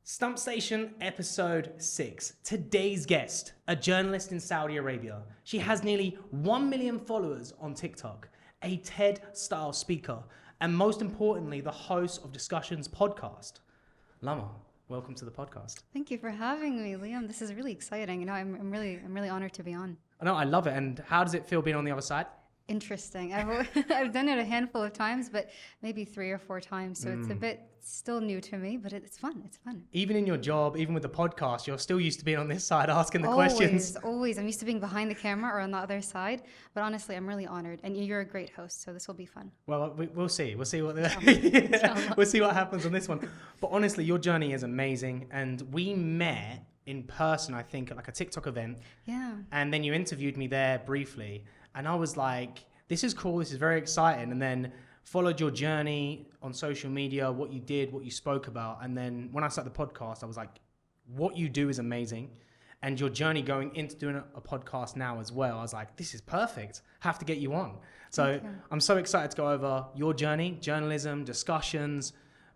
Stump Station, episode 6. Today's guest, a journalist in Saudi Arabia. She has nearly 1 million followers on TikTok, a TED-style speaker, and most importantly, the host of Discussions podcast. Lama, welcome to the podcast. Thank you for having me, Liam. This is really exciting. I'm really honored to be on. I know, I love it. And how does it feel being on the other side? Interesting. I've done it a handful of times, but maybe 3 or 4 times. So it's a bit still new to me, but it's fun. It's fun. Even in your job, even with the podcast, you're still used to being on this side asking the questions. Always. I'm used to being behind the camera or on the other side. But honestly, I'm really honored. And you're a great host, so this will be fun. Well, we'll see. We'll see what we'll see what happens on this one. But honestly, your journey is amazing. And we met in person, I think, at like a TikTok event. Yeah. And then you interviewed me there briefly. And I was like, this is cool. This is very exciting. And then followed your journey on social media, what you did, what you spoke about. And then when I started the podcast, I was like, what you do is amazing. And your journey going into doing a podcast now as well, I was like, this is perfect. Have to get you on. So I'm so excited to go over your journey, journalism, discussions,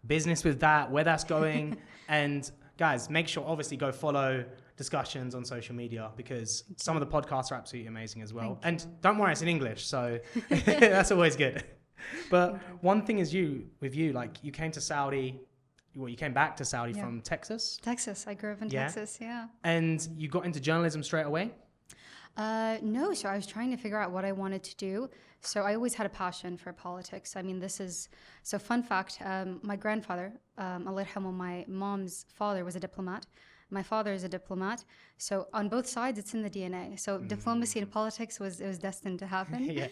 business with that, where that's going. And guys, make sure obviously go follow Discussions on social media because some of the podcasts are absolutely amazing as well. And don't worry, it's in English, so that's always good. But one thing is like you came to Saudi, you came back to Saudi from Texas? Texas. I grew up in Texas, yeah. And you got into journalism straight away? No, so I was trying to figure out what I wanted to do. So I always had a passion for politics. I mean, so fun fact, my grandfather, Allah yarhamu, my mom's father was a diplomat. My father is a diplomat. So on both sides, it's in the DNA. So diplomacy and politics was destined to happen.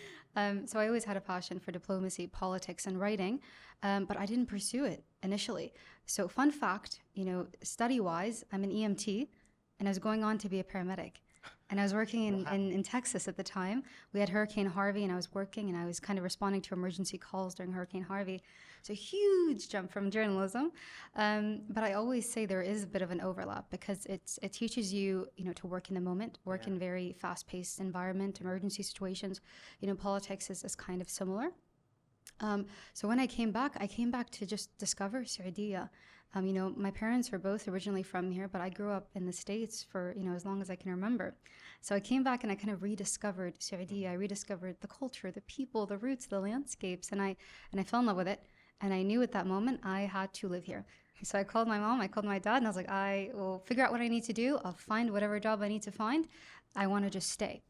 So I always had a passion for diplomacy, politics, and writing, but I didn't pursue it initially. So fun fact, study-wise, I'm an EMT, and I was going on to be a paramedic. And I was working in Texas at the time. We had Hurricane Harvey, and I was working, and I was kind of responding to emergency calls during Hurricane Harvey. So huge jump from journalism. But I always say there is a bit of an overlap because it teaches you, to work in the moment, work in very fast-paced environment, emergency situations. Politics is kind of similar. So when I came back to just discover Saudi. My parents were both originally from here, but I grew up in the States for, as long as I can remember. So I came back and I kind of rediscovered Saudi. I rediscovered the culture, the people, the roots, the landscapes, and I fell in love with it. And I knew at that moment I had to live here. So I called my mom, I called my dad, and I was like, I will figure out what I need to do. I'll find whatever job I need to find. I want to just stay.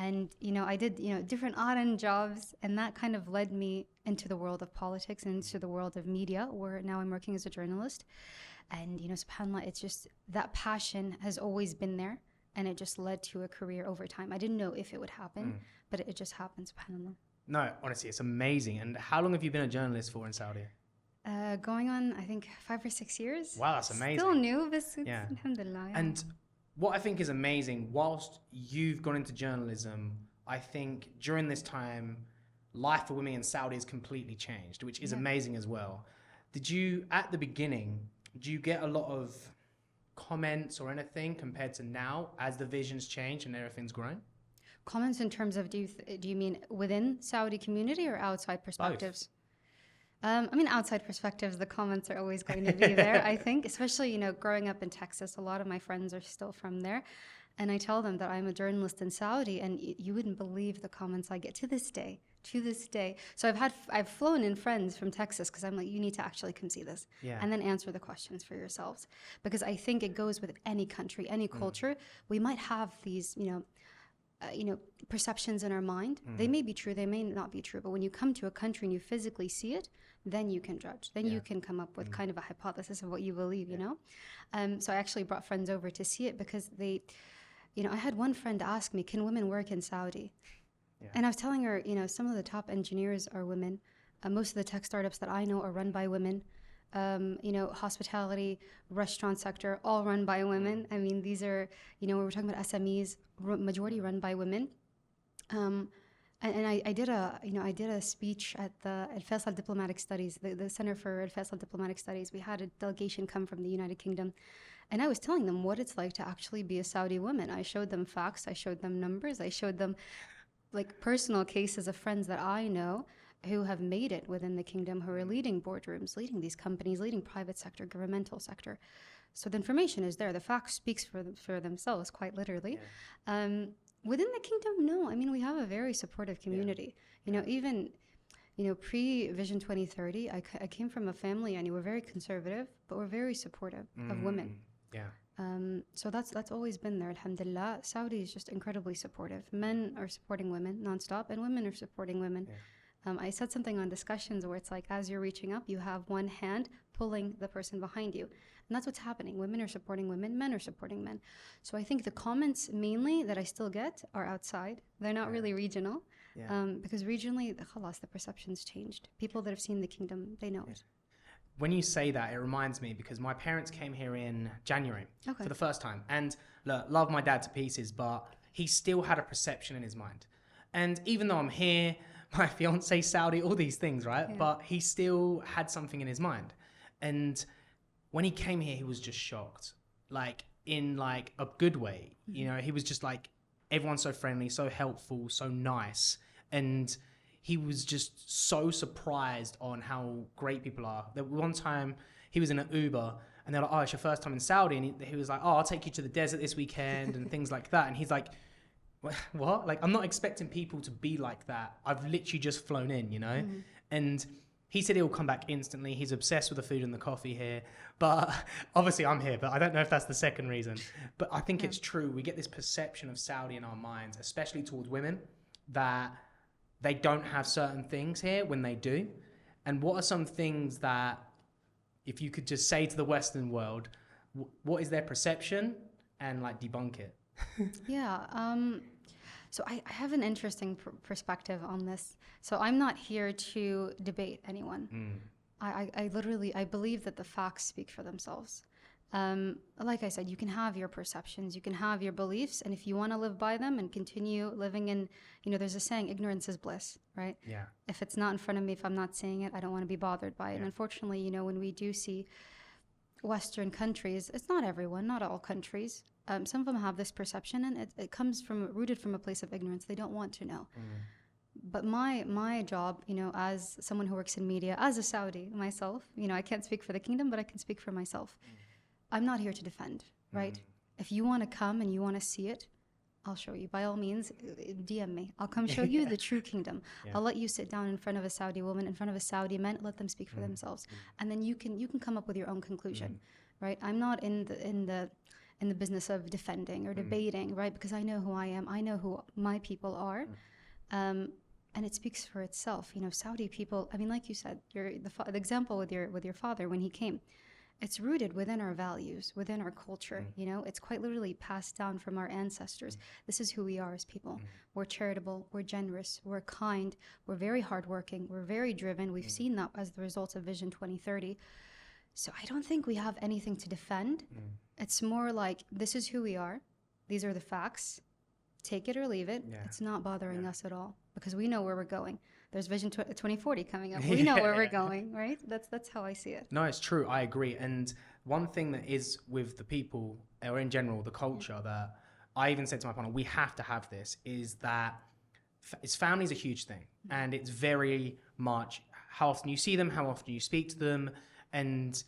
And, I did, different odd-end jobs, and that kind of led me into the world of politics and into the world of media, where now I'm working as a journalist. And, subhanAllah, it's just that passion has always been there, and it just led to a career over time. I didn't know if it would happen, but it just happened, subhanAllah. No, honestly, it's amazing. And how long have you been a journalist for in Saudi? Going on, I think, 5 or 6 years. Wow, that's amazing. Still new, but alhamdulillah. Yeah. And what I think is amazing, whilst you've gone into journalism, I think during this time, life for women in Saudi has completely changed, which is amazing as well. Did you, at the beginning, do you get a lot of comments or anything compared to now as the vision's changed and everything's grown? Comments in terms of, do you mean within Saudi community or outside perspectives? Both. Outside perspectives, the comments are always going to be there, I think, especially, growing up in Texas, a lot of my friends are still from there. And I tell them that I'm a journalist in Saudi, and you wouldn't believe the comments I get to this day. So I've flown in friends from Texas because I'm like, you need to actually come see this and then answer the questions for yourselves. Because I think it goes with any country, any culture. We might have these, perceptions in our mind. They may be true, they may not be true. But when you come to a country and you physically see it, then you can judge. Then you can come up with kind of a hypothesis of what you believe, So I actually brought friends over to see it because they, I had one friend ask me, can women work in Saudi? And I was telling her, some of the top engineers are women. Most of the tech startups that I know are run by women. Hospitality, restaurant sector, all run by women. I mean, these are, when we're talking about SMEs, majority run by women. And I did a speech at the Al Faisal Diplomatic Studies, the Center for Al Faisal Diplomatic Studies. We had a delegation come from the United Kingdom. And I was telling them what it's like to actually be a Saudi woman. I showed them facts, I showed them numbers, I showed them like personal cases of friends that I know who have made it within the kingdom, who are leading boardrooms, leading these companies, leading private sector, governmental sector. So the information is there. The fact speaks for themselves, quite literally. Within the kingdom, no. I mean, we have a very supportive community. You know, even, you know, pre-Vision 2030, I came from a family, and we're very conservative, but we're very supportive of women. Yeah. So that's always been there, alhamdulillah. Saudi is just incredibly supportive. Men are supporting women nonstop, and women are supporting women. I said something on discussions where it's like, as you're reaching up, you have one hand pulling the person behind you. And that's what's happening. Women are supporting women, men are supporting men. So I think the comments mainly that I still get are outside. They're not really regional. Because regionally, khalas, the perception's changed. People that have seen the kingdom, they know it. When you say that, it reminds me, because my parents came here in January for the first time. And look, love my dad to pieces, but he still had a perception in his mind. And even though I'm here, my fiance Saudi, all these things, right? But he still had something in his mind. And when he came here, he was just shocked, like in like a good way. You know, he was just like, everyone's so friendly, so helpful, so nice. And he was just so surprised on how great people are. That one time he was in an Uber and they're like, oh, it's your first time in Saudi. And he was like, oh, I'll take you to the desert this weekend and things like that. And he's like, what? Like, I'm not expecting people to be like that. I've literally just flown in, you know? And he said he'll come back instantly. He's obsessed with the food and the coffee here. But obviously I'm here, but I don't know if that's the second reason. But I think it's true. We get this perception of Saudi in our minds, especially towards women, that they don't have certain things here when they do. And what are some things that, if you could just say to the Western world, what is their perception, and like debunk it? So I have an interesting perspective on this. So I'm not here to debate anyone. I literally, I believe that the facts speak for themselves. Like I said, you can have your perceptions, you can have your beliefs, and if you want to live by them and continue living in, you know, there's a saying, ignorance is bliss, right? Yeah. If it's not in front of me, if I'm not seeing it, I don't want to be bothered by it. And unfortunately, you know, when we do see Western countries, it's not everyone, not all countries. Some of them have this perception, and it comes rooted from a place of ignorance. They don't want to know. But my job, you know, as someone who works in media, as a Saudi myself, you know, I can't speak for the kingdom, but I can speak for myself. I'm not here to defend, right? If you want to come and you want to see it, I'll show you. By all means, DM me. I'll come show you the true kingdom. I'll let you sit down in front of a Saudi woman, in front of a Saudi man, let them speak for themselves. And then you can come up with your own conclusion, right? I'm not in the business of defending or debating, right? Because I know who I am. I know who my people are. And it speaks for itself. You know, Saudi people, I mean, like you said, the example with your father when he came, it's rooted within our values, within our culture. You know, it's quite literally passed down from our ancestors. This is who we are as people. We're charitable, we're generous, we're kind, we're very hardworking, we're very driven. We've seen that as the result of Vision 2030. So I don't think we have anything to defend. It's more like, this is who we are. These are the facts. Take it or leave it. It's not bothering us at all, because we know where we're going. There's Vision 2040 coming up. We know where we're going, right? That's how I see it. No, it's true. I agree. And one thing that is with the people, or in general, the culture, that I even said to my partner, we have to have this, is that family is a huge thing. And it's very much how often you see them, how often you speak to them. And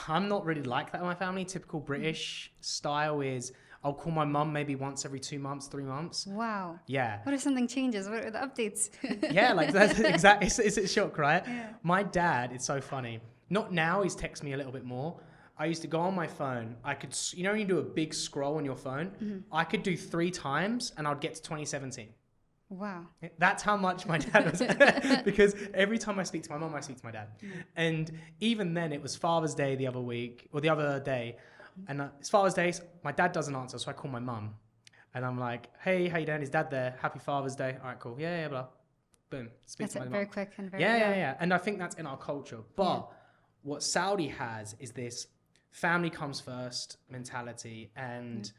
I'm not really like that in my family. Typical British style is, I'll call my mum maybe once every 2 months, 3 months. Wow. Yeah. What if something changes? What are the updates? Yeah, like that's exactly. It's a shock, right? Yeah. My dad, it's so funny. Not now, he's texted me a little bit more. I used to go on my phone. I could, you know, when you do a big scroll on your phone, I could do 3 times and I'd get to 2017. Wow. That's how much my dad was. Because every time I speak to my mum, I speak to my dad. And even then, it was Father's Day the other day. And it's Father's Day, my dad doesn't answer, so I call my mum. And I'm like, hey, how you doing? Is Dad there? Happy Father's Day. All right, cool. Yeah, blah. Boom. Speak to my mum. Very quick and very... Yeah. And I think that's in our culture. But what Saudi has is this family comes first mentality, and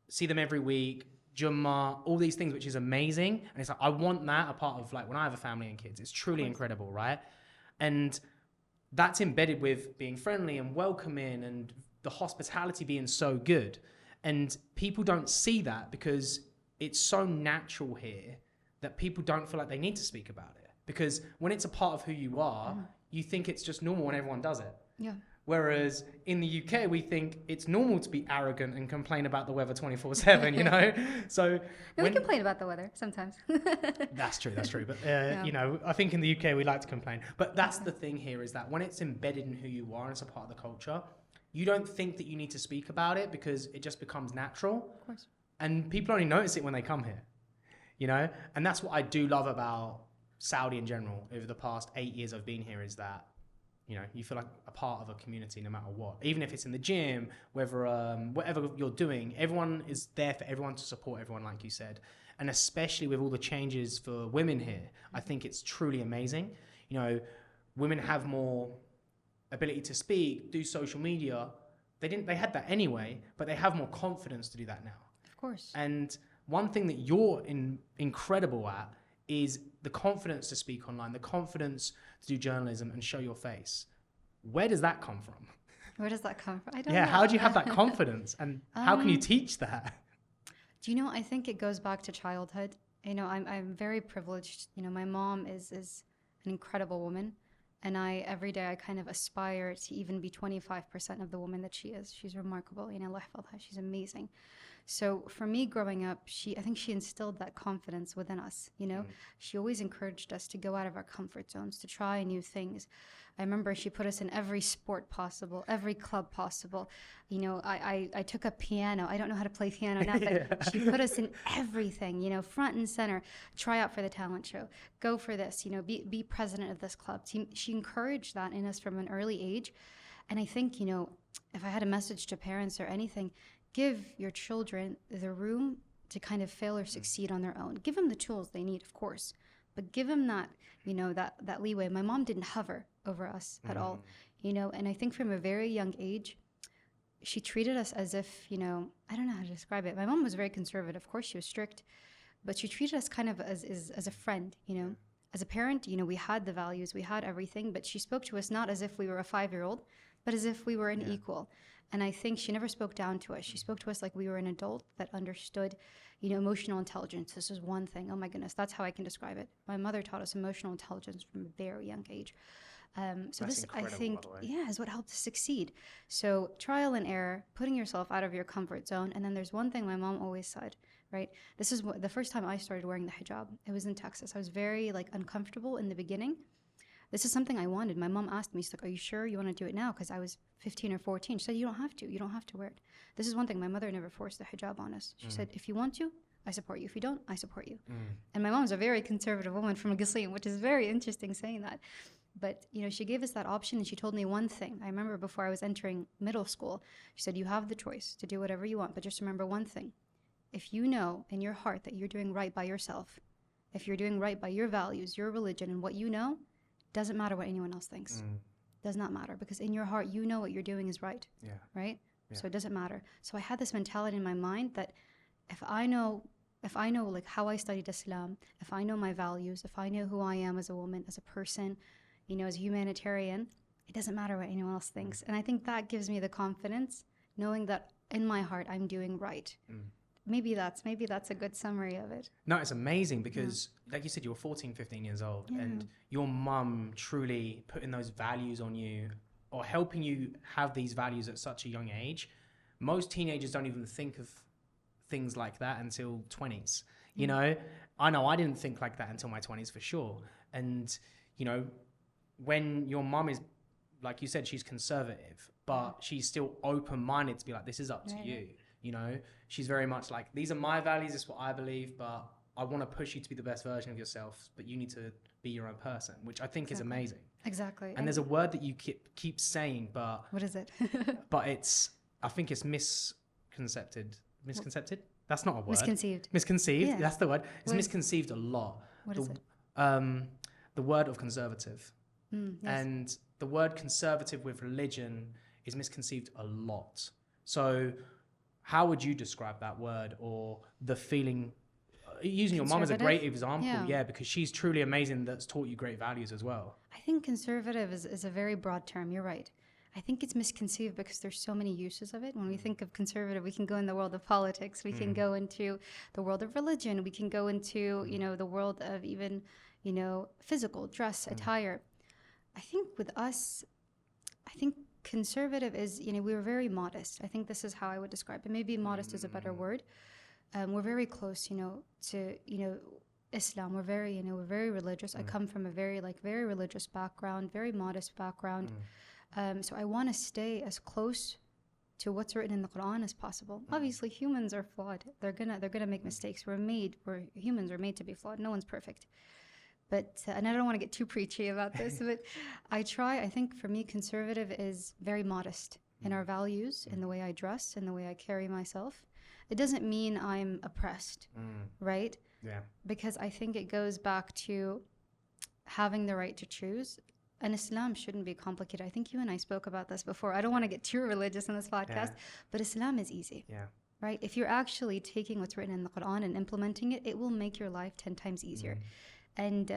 see them every week, Jummah, all these things, which is amazing. And it's like, I want that a part of, like, when I have a family and kids. It's truly incredible, right? And that's embedded with being friendly and welcoming and the hospitality being so good. And people don't see that because it's so natural here that people don't feel like they need to speak about it. Because when it's a part of who you are, you think it's just normal and everyone does it. Yeah. Whereas in the UK, we think it's normal to be arrogant and complain about the weather 24/7, you know? So No, we complain about the weather sometimes. That's true. But, you know, I think in the UK, we like to complain. But that's the thing here is that when it's embedded in who you are and it's a part of the culture, you don't think that you need to speak about it because it just becomes natural. Of course. And people only notice it when they come here, you know? And that's what I do love about Saudi in general over the past 8 years I've been here is that, you know, you feel like a part of a community no matter what. Even if it's in the gym, whether whatever you're doing, everyone is there for everyone to support everyone, like you said. And especially with all the changes for women here, I think it's truly amazing. You know, women have more ability to speak, do social media. They had that anyway, but they have more confidence to do that now. Of course. And one thing that you're incredible at is the confidence to speak online, the confidence to do journalism and show your face. Where does that come from? Where does that come from? I don't know. Yeah, how do you have that confidence and how can you teach that? Do you know, I think it goes back to childhood. You know, I'm very privileged. You know, my mom is an incredible woman. And every day I kind of aspire to even be 25% of the woman that she is. She's remarkable. You know, she's amazing. So for me growing up, I think she instilled that confidence within us, you know. She always encouraged us to go out of our comfort zones, to try new things. I remember she put us in every sport possible, every club possible. You know, I took up piano. I don't know how to play piano now, but she put us in everything, you know, front and center. Try out for the talent show. Go for this, you know, be president of this club. She encouraged that in us from an early age. And I think, you know, if I had a message to parents or anything, give your children the room to kind of fail or succeed on their own. Give them the tools they need, of course, but give them that, you know, that leeway. My mom didn't hover over us at all, you know, and I think from a very young age, she treated us as if, you know, I don't know how to describe it. My mom was very conservative. Of course, she was strict, but she treated us kind of as a friend, you know. As a parent, you know, we had the values, we had everything, but she spoke to us not as if we were a 5-year-old, but as if we were an equal. And I think she never spoke down to us. She spoke to us like we were an adult that understood, you know, emotional intelligence. This is one thing. Oh my goodness, that's how I can describe it. My mother taught us emotional intelligence from a very young age. So That's this, I think, by the way. yeah, is what helped us succeed. So trial and error, putting yourself out of your comfort zone. And then there's one thing my mom always said, right? This is the first time I started wearing the hijab. It was in Texas. I was very uncomfortable in the beginning. This is something I wanted. My mom asked me, she's like, are you sure you want to do it now? Because I was 15 or 14. She said, you don't have to. You don't have to wear it. This is one thing. My mother never forced the hijab on us. She said, if you want to, I support you. If you don't, I support you. And my mom's a very conservative woman from Qassim, which is very interesting saying that. But, you know, she gave us that option and she told me one thing. I remember before I was entering middle school, she said, you have the choice to do whatever you want, but just remember one thing. If you know in your heart that you're doing right by yourself, if you're doing right by your values, your religion, and what you know, doesn't matter what anyone else thinks. Does not matter, because in your heart, you know what you're doing is right. Yeah. Right? Yeah. So it doesn't matter. So I had this mentality in my mind that if I know like how I studied Islam, if I know my values, if I know who I am as a woman, as a person, you know, as a humanitarian, it doesn't matter what anyone else thinks. And I think that gives me the confidence, knowing that in my heart, I'm doing right. Maybe that's a good summary of it. No, it's amazing because, like you said, you were 14, 15 years old, and your mum truly putting those values on you or helping you have these values at such a young age. Most teenagers don't even think of things like that until 20s. You know I didn't think like that until my 20s for sure. And, you know, when your mum is, like you said, she's conservative, but she's still open-minded to be like, this is up to you. You know, she's very much like, these are my values, this is what I believe, but I want to push you to be the best version of yourself, but you need to be your own person, which I think is amazing. Exactly. And there's a word that you keep saying, but... What is it? But I think it's misconcepted. Misconcepted? That's not a word. Misconceived. Misconceived, Yeah. That's the word. It's misconceived a lot. What is it? The word of conservative. Yes. And the word conservative with religion is misconceived a lot. So how would you describe that word or the feeling? Using your mom as a great example, because she's truly amazing, that's taught you great values as well. I think conservative is a very broad term. You're right. I think it's misconceived because there's so many uses of it. When we think of conservative, we can go in the world of politics. We can go into the world of religion. We can go into, you know, the world of even, you know, physical dress, attire. I think with us, conservative is, we were very modest. I think this is how I would describe it. Maybe modest is a better word. We're very close, to, Islam. We're very religious. I come from a very religious background, very modest background. So I want to stay as close to what's written in the Quran as possible. Obviously, humans are flawed. They're gonna make mistakes. Humans are made to be flawed. No one's perfect. But and I don't want to get too preachy about this, but I think for me, conservative is very modest in our values, in the way I dress, in the way I carry myself. It doesn't mean I'm oppressed, right? Yeah. Because I think it goes back to having the right to choose. And Islam shouldn't be complicated. I think you and I spoke about this before. I don't want to get too religious in this podcast, but Islam is easy. Yeah. Right? If you're actually taking what's written in the Quran and implementing it, it will make your life 10 times easier. And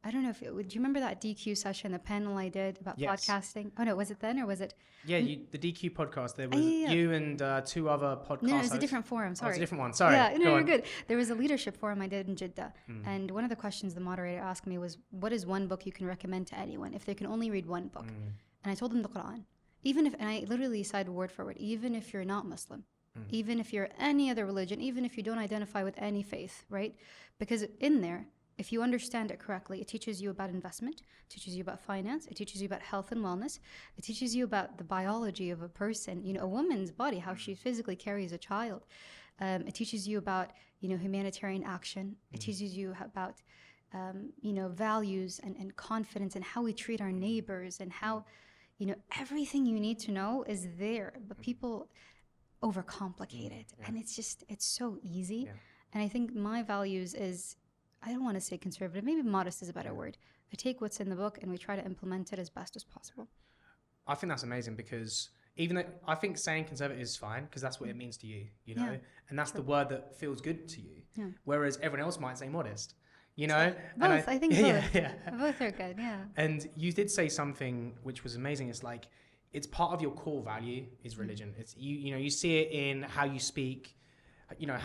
I don't know if do you remember that DQ session, the panel I did about podcasting? Oh no, was it then or was it? Yeah, the DQ podcast. There was you and two other podcasts. No, it's a different forum. Sorry, it's a different one. Sorry. Yeah, no, you're good. There was a leadership forum I did in Jeddah, and one of the questions the moderator asked me was, "What is one book you can recommend to anyone if they can only read one book?" And I told them the Quran. And I literally said word for word, even if you're not Muslim, even if you're any other religion, even if you don't identify with any faith, right? Because in there, if you understand it correctly, it teaches you about investment, it teaches you about finance, it teaches you about health and wellness, it teaches you about the biology of a person, a woman's body, how she physically carries a child. It teaches you about, humanitarian action. It teaches you about, values and confidence and how we treat our neighbors and how, everything you need to know is there. But people overcomplicate it. And it's so easy. Yeah. And I think my values is, I don't want to say conservative, maybe modest is a better word. I take what's in the book and we try to implement it as best as possible. I think that's amazing because even though I think saying conservative is fine because that's what it means to you, and that's the word that feels good to you. Yeah. Whereas everyone else might say modest, Both, I think both. Both are good, yeah. And you did say something which was amazing. It's like, it's part of your core value is religion. It's you see it in how you speak,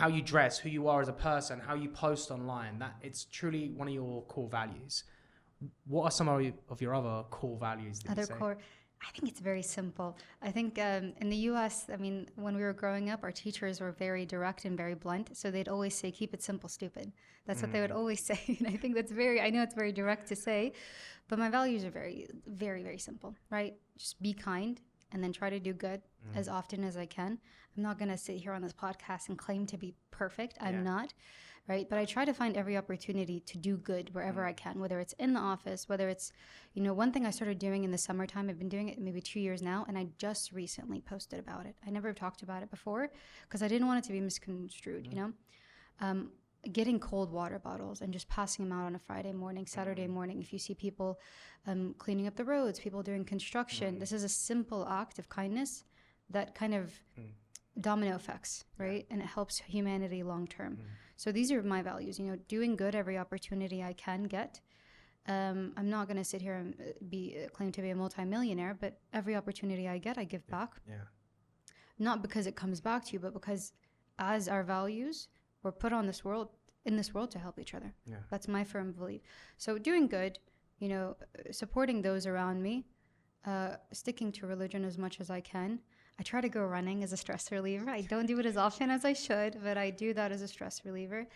how you dress, who you are as a person, how you post online, that it's truly one of your core values. What are some of your other core values? I think it's very simple. I think in the US, when we were growing up, our teachers were very direct and very blunt. So they'd always say, keep it simple, stupid. That's what they would always say. And I think I know it's very direct to say, but my values are very, very, very simple, right? Just be kind and then try to do good as often as I can. I'm not going to sit here on this podcast and claim to be perfect. I'm not, right? But I try to find every opportunity to do good wherever I can, whether it's in the office, whether it's, one thing I started doing in the summertime, I've been doing it maybe 2 years now, and I just recently posted about it. I never talked about it before because I didn't want it to be misconstrued, getting cold water bottles and just passing them out on a Friday morning, Saturday morning. If you see people cleaning up the roads, people doing construction, this is a simple act of kindness that kind of domino effects, right? And it helps humanity long term. So these are my values, doing good every opportunity I can get. I'm not going to sit here and claim to be a multimillionaire, but every opportunity I get, I give back. Yeah. Not because it comes back to you, but because as our values, we're put on in this world to help each other. Yeah. That's my firm belief. So doing good, supporting those around me, sticking to religion as much as I can. I try to go running as a stress reliever. I don't do it as often as I should, but I do that as a stress reliever.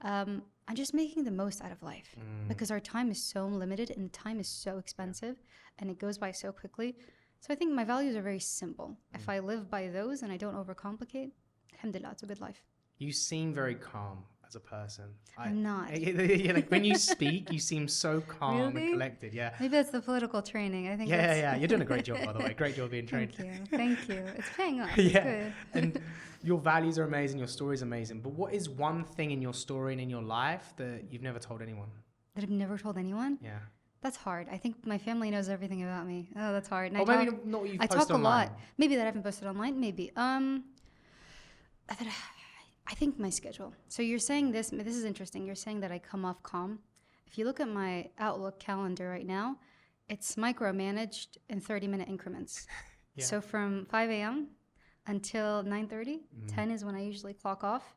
And just making the most out of life because our time is so limited and time is so expensive and it goes by so quickly. So I think my values are very simple. If I live by those and I don't overcomplicate, alhamdulillah, it's a good life. You seem very calm as a person. I'm not. Like when you speak, you seem so calm and collected. Yeah. Maybe that's the political training. I think. Yeah. You're doing a great job, by the way. Great job being trained. Thank you. It's paying off. Yeah. It's good. And your values are amazing. Your story is amazing. But what is one thing in your story and in your life that you've never told anyone? That I've never told anyone? Yeah. That's hard. I think my family knows everything about me. Oh, that's hard. And maybe not what you've posted talk a online. lot. Maybe that I haven't posted online. Maybe. I think my schedule. So you're saying this is interesting. You're saying that I come off calm. If you look at my Outlook calendar right now, it's micromanaged in 30-minute increments. So from 5 a.m. until 9:30, 10 is when I usually clock off.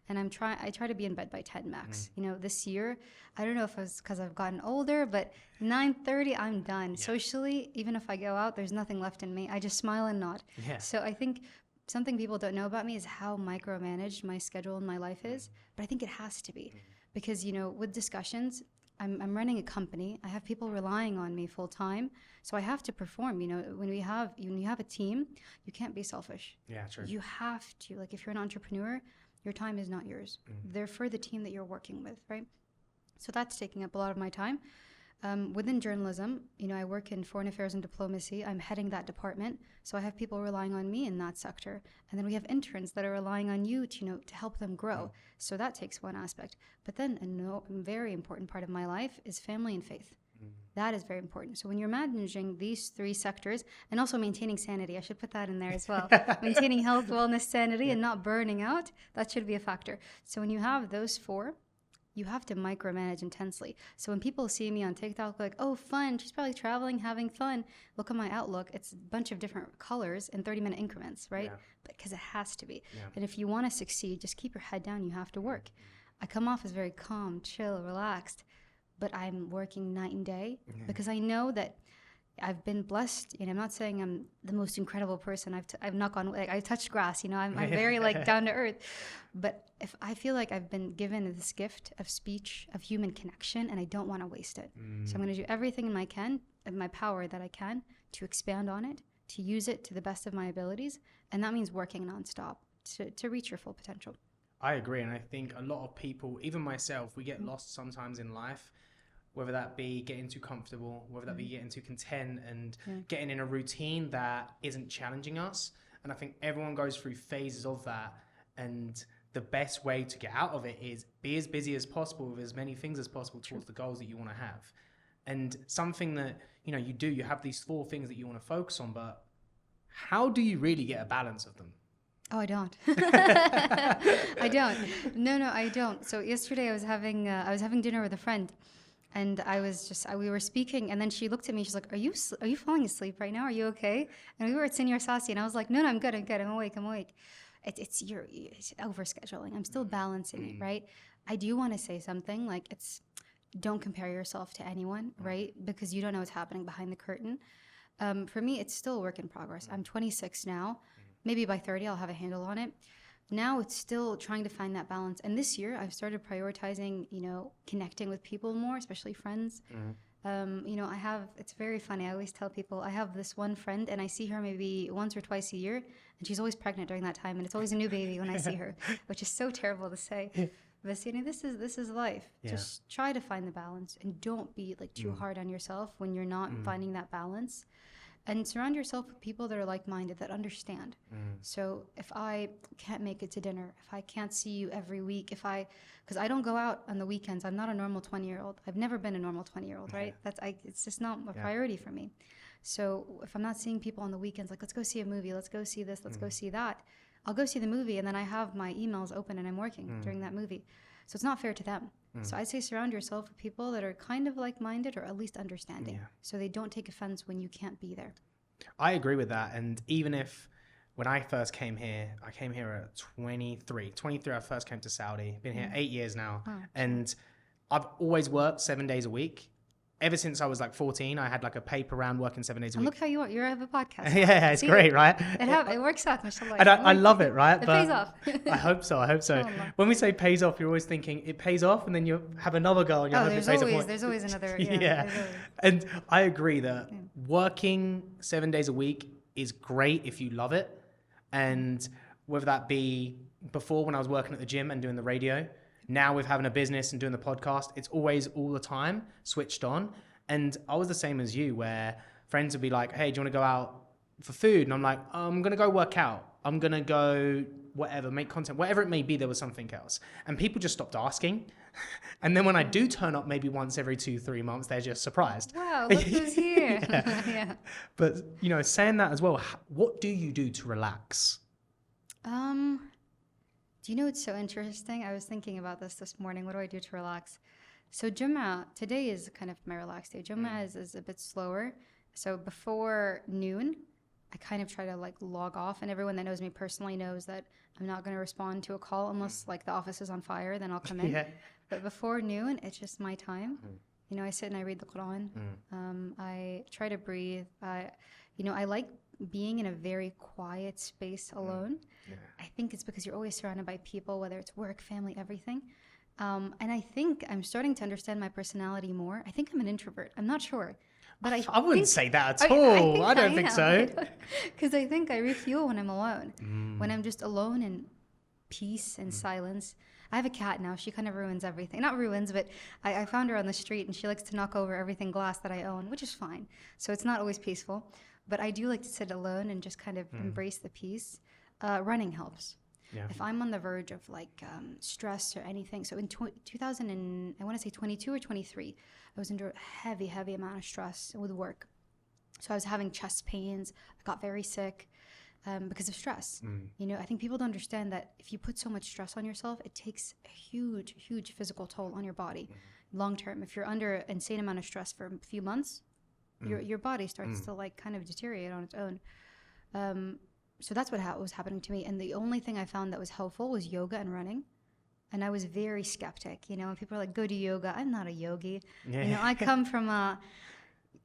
and I try to be in bed by 10 max. You know, this year, I don't know if it's because I've gotten older, but 9:30 I'm done. Yeah. Socially, even if I go out, there's nothing left in me. I just smile and nod. Yeah. So I think something people don't know about me is how micromanaged my schedule and my life is, but I think it has to be, because, you know, with discussions, I'm running a company. I have people relying on me full time, so I have to perform. You know, when you have a team, you can't be selfish. Yeah, true. You have to, like, if you're an entrepreneur, your time is not yours. They're for the team that you're working with, right? So that's taking up a lot of my time. Within journalism, you know, I work in foreign affairs and diplomacy. I'm heading that department, so I have people relying on me in that sector. And then we have interns that are relying on you to, you know, to help them grow. So that takes one aspect. But then a very important part of my life is family and faith. That is very important. So when you're managing these three sectors, and also maintaining sanity, I should put that in there as well. Maintaining health, wellness, sanity, and not burning out, that should be a factor. So when you have those four, you have to micromanage intensely. So when people see me on TikTok, like, oh, fun, she's probably traveling, having fun. Look at my Outlook. It's a bunch of different colors in 30-minute increments, right? Yeah. Because it has to be. Yeah. And if you want to succeed, just keep your head down. You have to work. I come off as very calm, chill, relaxed, but I'm working night and day because I know that I've been blessed. You know, I'm not saying I'm the most incredible person. I've knocked on, like, I touched grass, you know, I'm very like down to earth. But if I feel like I've been given this gift of speech, of human connection, and I don't want to waste it. So I'm going to do everything in my power that I can to expand on it, to use it to the best of my abilities. And that means working nonstop to reach your full potential. I agree. And I think a lot of people, even myself, we get lost sometimes in life, whether that be getting too comfortable, whether that be getting too content and getting in a routine that isn't challenging us. And I think everyone goes through phases of that. And the best way to get out of it is be as busy as possible with as many things as possible towards the goals that you want to have. And something that, you know, you have these 4 things that you want to focus on, but how do you really get a balance of them? Oh, I don't. I don't. No, I don't. So yesterday I was having dinner with a friend. And we were speaking, and then she looked at me. She's like, "Are you falling asleep right now? Are you okay?" And we were at Senior Sassy, and I was like, "No, I'm good. I'm awake. It's over scheduling. I'm still balancing it, right? I do want to say something like don't compare yourself to anyone, right? Because you don't know what's happening behind the curtain. For me, it's still a work in progress. I'm 26 now. Maybe by 30, I'll have a handle on it. Now it's still trying to find that balance. And this year I've started prioritizing, you know, connecting with people more, especially friends. You know, it's very funny. I always tell people I have this one friend and I see her maybe once or twice a year, and she's always pregnant during that time. And it's always a new baby when I see her, which is so terrible to say. But, you know, this is life. Just try to find the balance and don't be like too hard on yourself when you're not finding that balance. And surround yourself with people that are like-minded, that understand. So if I can't make it to dinner, if I can't see you every week, because I don't go out on the weekends, I'm not a normal 20-year-old. I've never been a normal 20-year-old, right? It's just not a priority for me. So if I'm not seeing people on the weekends, like, let's go see a movie, let's go see this, let's go see that, I'll go see the movie, and then I have my emails open and I'm working during that movie. So it's not fair to them. So I'd say surround yourself with people that are kind of like-minded, or at least understanding, so they don't take offense when you can't be there. I agree with that. And even if when I first came here, I came here at 23. I first came to Saudi. Been here 8 years now. Wow. And I've always worked 7 days a week. Ever since I was like 14, I had like a paper round working 7 days a week. Look how you are. You have a podcast. Yeah, it's great, right? It works out, mashallah. And I love it, right? It pays off. I hope so. When we say pays off, you're always thinking it pays off, and then you have another goal and you hope it pays off. There's always another. Yeah. And I agree that working 7 days a week is great if you love it. And whether that be before when I was working at the gym and doing the radio, now with having a business and doing the podcast, it's always all the time switched on. And I was the same as you, where friends would be like, hey, do you want to go out for food? And I'm like, I'm going to go work out. I'm going to go whatever, make content, whatever it may be. There was something else. And people just stopped asking. And then when I do turn up maybe once every 2-3 months, they're just surprised. Wow, look who's here. Yeah. But, you know, saying that as well, what do you do to relax? Do you know what's so interesting? I was thinking about this morning. What do I do to relax? So Jummah, today is kind of my relaxed day. Jummah is a bit slower. So before noon, I kind of try to like log off, and everyone that knows me personally knows that I'm not going to respond to a call unless like the office is on fire, then I'll come in. Yeah. But before noon, it's just my time. You know, I sit and I read the Quran. I try to breathe. You know, I like being in a very quiet space alone. Yeah. I think it's because you're always surrounded by people, whether it's work, family, everything. And I think I'm starting to understand my personality more. I think I'm an introvert. I'm not sure. But I wouldn't say that at all. I don't think so. Because I think I refuel when I'm alone. When I'm just alone in peace and silence. I have a cat now. She kind of ruins everything. Not ruins, but I found her on the street, and she likes to knock over everything glass that I own, which is fine. So it's not always peaceful. But I do like to sit alone and just kind of embrace the peace. Running helps. Yeah. If I'm on the verge of like stress or anything. So in 2000 and I want to say 22 or 23, I was under a heavy amount of stress with work. So I was having chest pains. I got very sick because of stress. You know, I think people don't understand that if you put so much stress on yourself, it takes a huge physical toll on your body long term. If you're under an insane amount of stress for a few months, your body starts to like kind of deteriorate on its own. So that's what was happening to me. And the only thing I found that was helpful was yoga and running. And I was very skeptic, you know, when people are like, go to yoga. I'm not a yogi. Yeah. You know, I come from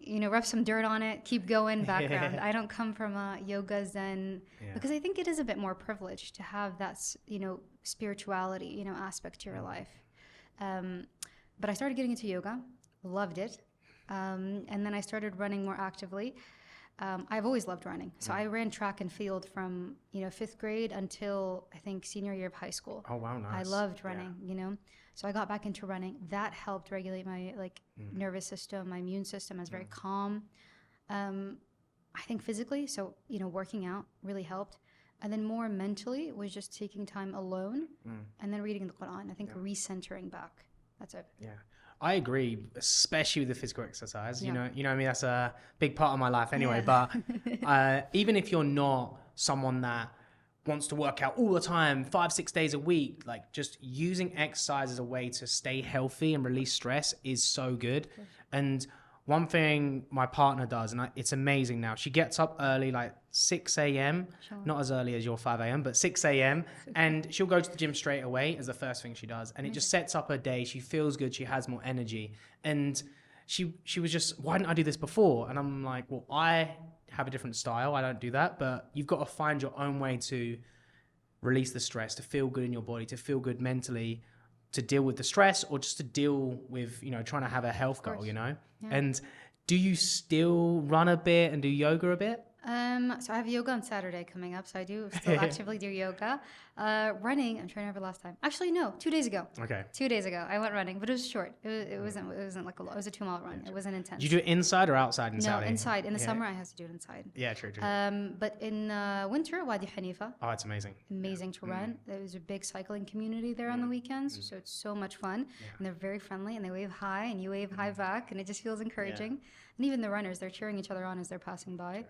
you know, rub some dirt on it, keep going background. I don't come from yoga zen because I think it is a bit more privileged to have that, you know, spirituality, you know, aspect to your life. But I started getting into yoga, loved it. And then I started running more actively. I've always loved running. So I ran track and field from, you know, 5th grade until I think senior year of high school. Oh, wow, nice. I loved running, you know. So I got back into running. That helped regulate my like nervous system, my immune system. I was very calm. I think physically, so, you know, working out really helped. And then more mentally was just taking time alone and then reading the Quran. I think recentering back. That's it. Yeah. I agree, especially with the physical exercise. You know what I mean? That's a big part of my life anyway. But even if you're not someone that wants to work out all the time, 5-6 days a week, like just using exercise as a way to stay healthy and release stress is so good. And one thing my partner does, and it's amazing now, she gets up early, like 6 a.m., not as early as your 5 a.m., but 6 a.m., and she'll go to the gym straight away as the first thing she does. And it just sets up her day. She feels good. She has more energy. And she was just, why didn't I do this before? And I'm like, well, I have a different style. I don't do that. But you've got to find your own way to release the stress, to feel good in your body, to feel good mentally, to deal with the stress, or just to deal with, you know, trying to have a health goal, you know? Yeah. And do you still run a bit and do yoga a bit? So I have yoga on Saturday coming up, so I do still actively do yoga. Running, I'm trying to remember last time. Actually, no, 2 days ago. Okay. 2 days ago, I went running, but it was short. It wasn't like it was a 2-mile run. It wasn't intense. Did you do it inside or outside in Saudi? No, inside. In the summer, I have to do it inside. Yeah, true. But in winter, Wadi Hanifa. Oh, it's amazing. Amazing to run. There's a big cycling community there on the weekends, so it's so much fun. And they're very friendly, and they wave hi, and you wave hi back, and it just feels encouraging. And even the runners, they're cheering each other on as they're passing by.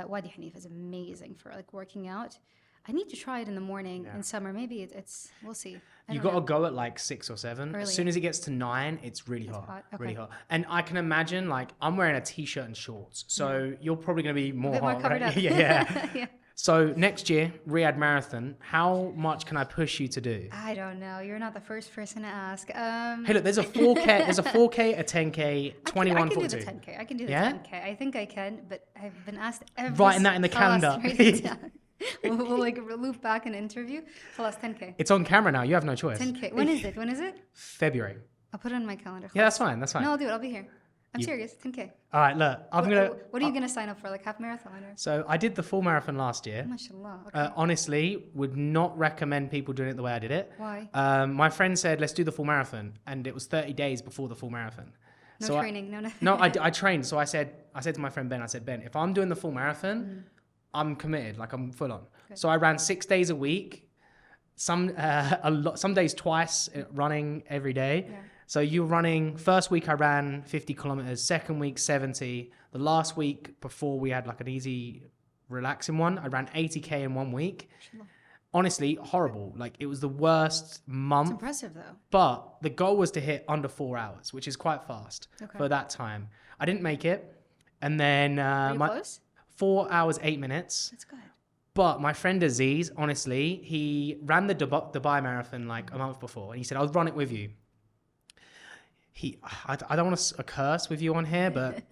Wadi Hanif is amazing for like working out. I need to try it in the morning in summer. Maybe it's we'll see. You got to go at like 6 or 7. Early. As soon as it gets to 9, it's really hot. Okay. Really hot. And I can imagine, like, I'm wearing a t-shirt and shorts, so you're probably going to be more hot, right? Up. Yeah. So next year, Riyadh Marathon, how much can I push you to do? I don't know. You're not the first person to ask. Hey, look, there's a 4K, a 10K, 21, I can do the 10K. I can do the 10K. I think I can, but I've been asked writing that in the calendar. We'll like loop back an interview. Plus 10K. It's on camera now. You have no choice. 10K. When is it? February. I'll put it on my calendar. Yeah, that's fine. No, I'll do it. I'll be here. I'm serious. 10K. All right, look. What are you gonna sign up for? Like half marathon? Or? So I did the full marathon last year. Mashallah. Okay. Honestly, would not recommend people doing it the way I did it. Why? My friend said, let's do the full marathon. And it was 30 days before the full marathon. No training, no nothing. No, I trained. So I said to my friend Ben, Ben, if I'm doing the full marathon, I'm committed. Like I'm full on. Good. So I ran 6 days a week. Some days twice, running every day. Yeah. So you're running, first week I ran 50 kilometers, second week 70. The last week before we had like an easy relaxing one, I ran 80K in 1 week. Honestly, horrible. Like it was the worst month. It's impressive though. But the goal was to hit under 4 hours, which is quite fast for that time. I didn't make it. And then Were you close? 4 hours, 8 minutes. That's good. But my friend Aziz, honestly, he ran the Dubai Marathon like a month before. And he said, I'll run it with you. I don't want to curse with you on here, but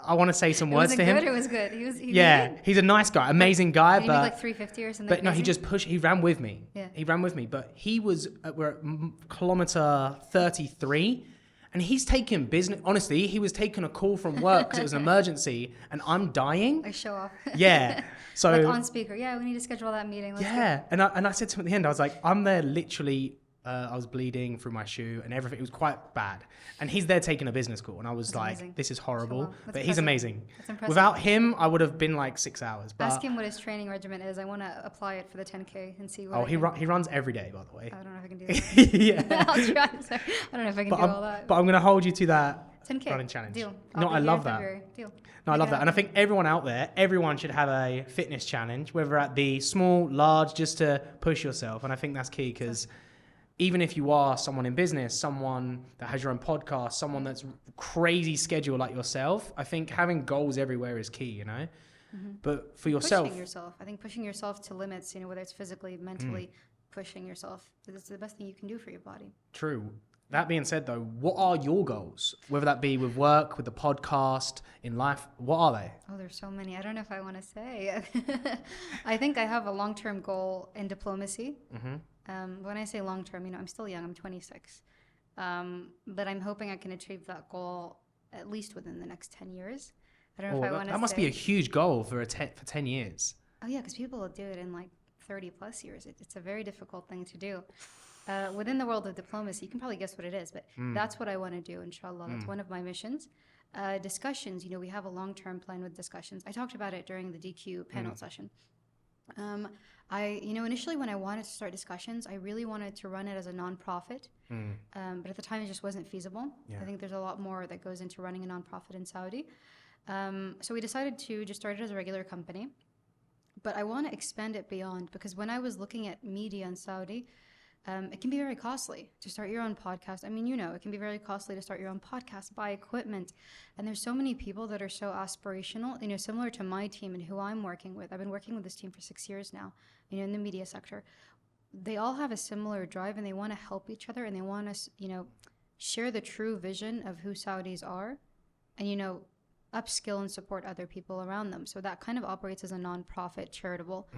I want to say some words to him. It was good. He he's a nice guy, amazing guy. Did he make like 350 or something? But no, he just pushed. He ran with me. Yeah. He ran with me. But we're at kilometer 33, and he's taking business. Honestly, he was taking a call from work because it was an emergency, and I'm dying. I show off. Yeah. So like on speaker. Yeah, we need to schedule that meeting. Let's go. And I said to him at the end, I was like, I'm there literally. I was bleeding through my shoe and everything. It was quite bad. And he's there taking a business call. And I was amazing. This is horrible. But he's amazing. That's impressive. Without him, I would have been like 6 hours. But ask him what his training regimen is. I want to apply it for the 10K and see what. Oh, he runs every day, by the way. I don't know if I can do that. Yeah. I'll try. Sorry. I don't know if I can do all that. But I'm going to hold you to that 10K running challenge. Deal. No, I love that. Deal. No, I love that. And I think everyone out there, everyone should have a fitness challenge, whether that be small, large, just to push yourself. And I think that's key because even if you are someone in business, someone that has your own podcast, someone that's crazy schedule like yourself, I think having goals everywhere is key, you know? Mm-hmm. But for yourself... Pushing yourself. I think pushing yourself to limits, you know, whether it's physically, mentally, pushing yourself. It's the best thing you can do for your body. True. That being said, though, what are your goals? Whether that be with work, with the podcast, in life, what are they? Oh, there's so many. I don't know if I want to say. I think I have a long-term goal in diplomacy. Mm-hmm. When I say long-term, you know, I'm still young. I'm 26. But I'm hoping I can achieve that goal at least within the next 10 years. I don't know if I want to say. That must be a huge goal for 10 years. Oh, yeah, because people will do it in like 30 plus years. It's a very difficult thing to do. Within the world of diplomacy, you can probably guess what it is, but that's what I want to do, inshallah. That's one of my missions. Discussions, you know, we have a long-term plan with discussions. I talked about it during the DQ panel session. Initially when I wanted to start discussions, I really wanted to run it as a nonprofit, but at the time it just wasn't feasible. Yeah. I think there's a lot more that goes into running a nonprofit in Saudi. So we decided to just start it as a regular company, but I want to expand it beyond because when I was looking at media in Saudi, it can be very costly to start your own podcast. I mean, you know, it can be very costly to start your own podcast, buy equipment. And there's so many people that are so aspirational, you know, similar to my team and who I'm working with. I've been working with this team for 6 years now, you know, in the media sector. They all have a similar drive and they want to help each other and they want to, you know, share the true vision of who Saudis are and, you know, upskill and support other people around them. So that kind of operates as a nonprofit charitable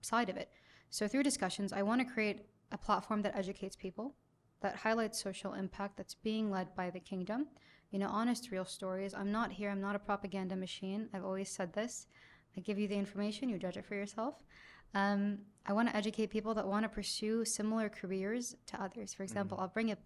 side of it. So through discussions, I want to create a platform that educates people, that highlights social impact that's being led by the kingdom. You know, honest, real stories. I'm not a propaganda machine. I've always said this. I give you the information, you judge it for yourself. I want to educate people that want to pursue similar careers to others. For example, I'll bring an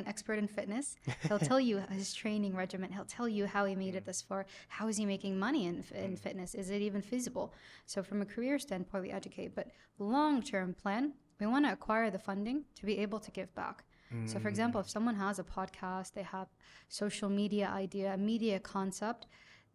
expert in fitness. He'll tell you his training regimen. He'll tell you how he made it this far. How is he making money in fitness? Is it even feasible? So from a career standpoint, we educate. But long-term plan, we want to acquire the funding to be able to give back. So for example, if someone has a podcast, they have social media idea, a media concept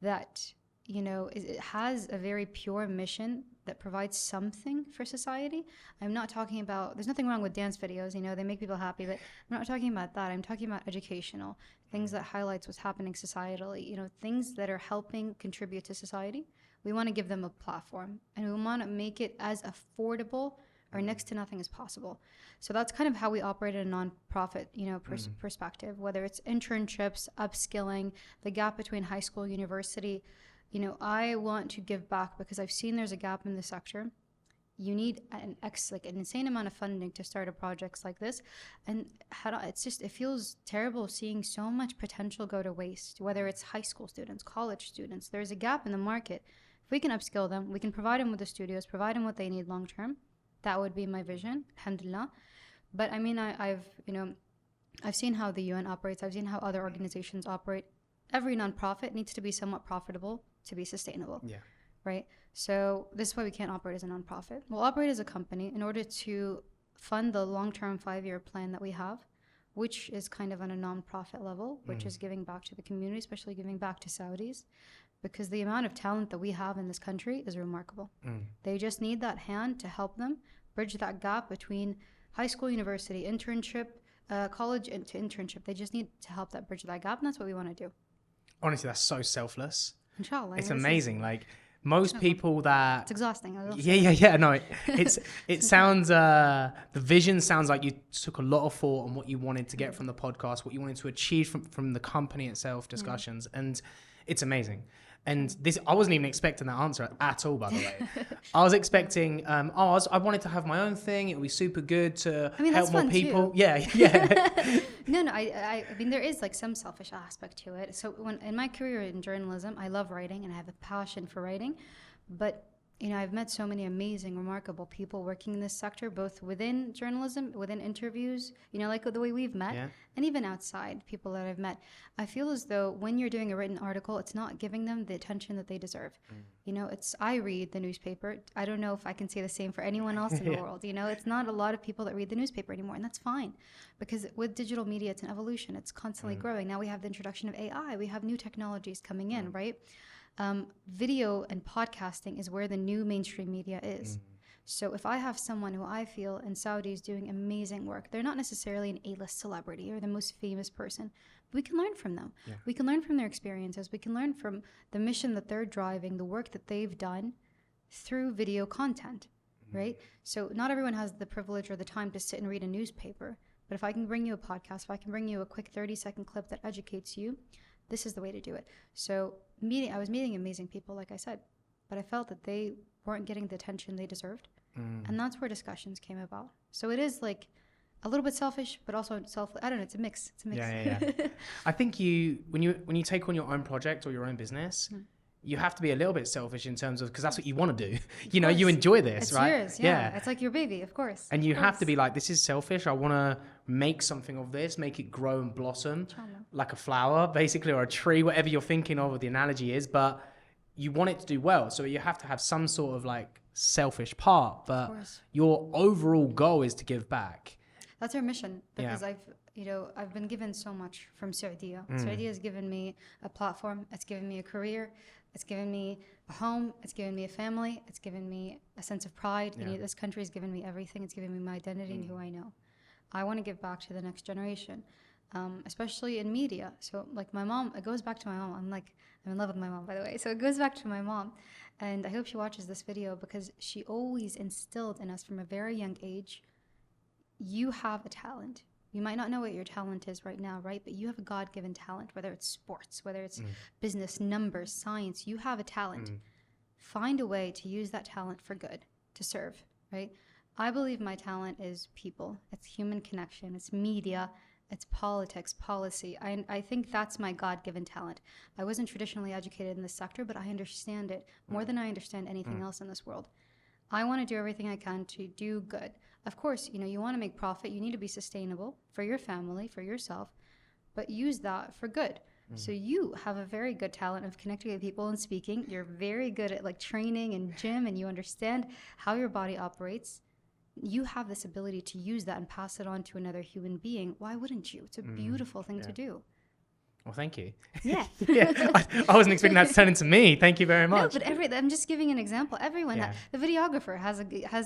that, you know, it has a very pure mission that provides something for society. I'm not talking about, there's nothing wrong with dance videos, you know, they make people happy, but I'm not talking about that. I'm talking about educational, things that highlights what's happening societally, you know, things that are helping contribute to society. We want to give them a platform and we want to make it as affordable or next to nothing as possible. So that's kind of how we operate in a nonprofit, you know, perspective, whether it's internships, upskilling, the gap between high school, university. You know, I want to give back because I've seen there's a gap in the sector. You need an insane amount of funding to start a project like this. And it feels terrible seeing so much potential go to waste, whether it's high school students, college students. There's a gap in the market. If we can upskill them, we can provide them with the studios, provide them what they need long term. That would be my vision, alhamdulillah. But I mean, I've seen how the UN operates. I've seen how other organizations operate. Every nonprofit needs to be somewhat profitable to be sustainable. Yeah. Right? So this is why we can't operate as a nonprofit. We'll operate as a company in order to fund the long-term 5-year plan that we have, which is kind of on a nonprofit level, which is giving back to the community, especially giving back to Saudis. Because the amount of talent that we have in this country is remarkable. They just need that hand to help them bridge that gap between high school, university, internship, college into internship. They just need to help that bridge that gap, and that's what we want to do. Honestly, that's so selfless. Inshallah. It's This is- amazing. Like most people that It's exhausting. I will say. yeah. No, it sounds the vision sounds like you took a lot of thought on what you wanted to get from the podcast, what you wanted to achieve from the company itself, discussions, and it's amazing. And this, I wasn't even expecting that answer at all, by the way. I was expecting, I wanted to have my own thing. It would be super good to I mean, help that's more fun people. too. Yeah. No, I mean, there is like some selfish aspect to it. So when in my career in journalism, I love writing and I have a passion for writing, but I've met so many amazing, remarkable people working in this sector, both within journalism, within interviews, like the way we've met, and even outside, people that I've met. I feel as though when you're doing a written article, it's not giving them the attention that they deserve. I read the newspaper. I don't know if I can say the same for anyone else in the world. It's not a lot of people that read the newspaper anymore, and that's fine, because with digital media, it's an evolution. It's constantly growing. Now we have the introduction of AI. We have new technologies coming in, right? Video and podcasting is where the new mainstream media is. So if I have someone who I feel in Saudi is doing amazing work, they're not necessarily an A-list celebrity or the most famous person, but we can learn from them. Yeah. We can learn from their experiences. We can learn from the mission that they're driving, the work that they've done through video content, right? So not everyone has the privilege or the time to sit and read a newspaper, but if I can bring you a podcast, if I can bring you a quick 30-second clip that educates you, this is the way to do it. So I was meeting amazing people, like I said, but I felt that they weren't getting the attention they deserved. And that's where discussions came about. So it is like a little bit selfish, but also I don't know, it's a mix. Yeah. I think when you take on your own project or your own business, you have to be a little bit selfish in terms of, because that's what you want to do. You enjoy this, it's right? Yours, yeah. It's like your baby, of course. And you have to be like, this is selfish. I want to make something of this, make it grow and blossom like a flower, basically, or a tree, whatever you're thinking of, or the analogy is. But you want it to do well. So you have to have some sort of like selfish part, but your overall goal is to give back. That's our mission, because I've been given so much from Saudi. Saudi has given me a platform. It's given me a career. It's given me a home. It's given me a family. It's given me a sense of pride. This country has given me everything. It's given me my identity and who I know. I want to give back to the next generation, especially in media. So like my mom, it goes back to my mom. I'm in love with my mom, by the way. So it goes back to my mom. And I hope she watches this video, because she always instilled in us from a very young age, you have a talent. You might not know what your talent is right now, right? But you have a God-given talent, whether it's sports, whether it's business, numbers, science. You have a talent. Find a way to use that talent for good, to serve, right? I believe my talent is people. It's human connection. It's media. It's politics, policy. I think that's my God-given talent. I wasn't traditionally educated in this sector, but I understand it more than I understand anything else in this world. I want to do everything I can to do good. Of course, you want to make profit. You need to be sustainable for your family, for yourself, but use that for good. So you have a very good talent of connecting with people and speaking. You're very good at like training and gym, and you understand how your body operates. You have this ability to use that and pass it on to another human being. Why wouldn't you? It's a beautiful thing to do. Well, thank you. Yeah. I wasn't expecting that to turn into me. Thank you very much. No, but I'm just giving an example. Everyone, the videographer has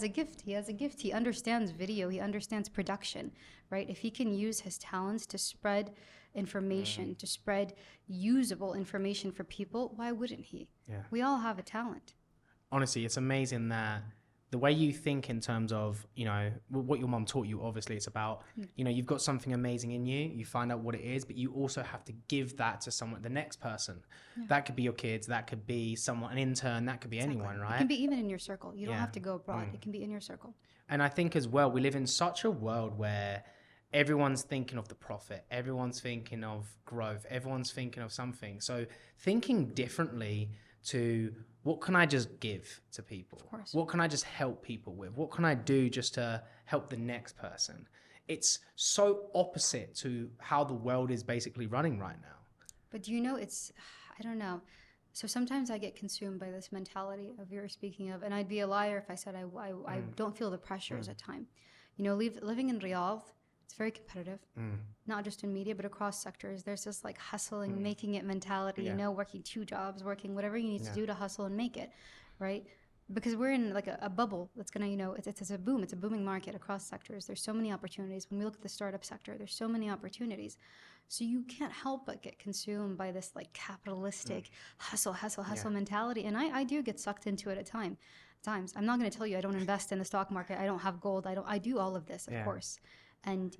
a gift. He has a gift. He understands video. He understands production, right? If he can use his talents to spread information, to spread usable information for people, why wouldn't he? Yeah. We all have a talent. Honestly, it's amazing that the way you think in terms of, what your mom taught you, obviously it's about, you've got something amazing in you find out what it is, but you also have to give that to someone, the next person. Yeah. That could be your kids, that could be someone, an intern, that could be anyone, right? It can be even in your circle. You don't have to go abroad. It can be in your circle. And I think as well, we live in such a world where everyone's thinking of the profit, everyone's thinking of growth, everyone's thinking of something. So thinking differently to, what can I just give to people? Of course. What can I just help people with? What can I do just to help the next person? It's so opposite to how the world is basically running right now. But I don't know. So sometimes I get consumed by this mentality of you're speaking of, and I'd be a liar if I said I don't feel the pressures at time. Living in Riyadh, it's very competitive, not just in media, but across sectors. There's this like hustling, making it mentality, working 2 jobs, working whatever you need to do to hustle and make it, right? because we're in like a bubble that's gonna, it's a boom. It's a booming market across sectors. There's so many opportunities. When we look at the startup sector, there's so many opportunities. So you can't help but get consumed by this like capitalistic hustle mentality. And I do get sucked into it at times. I'm not going to tell you I don't invest in the stock market. I don't have gold. I do all of this, of course. And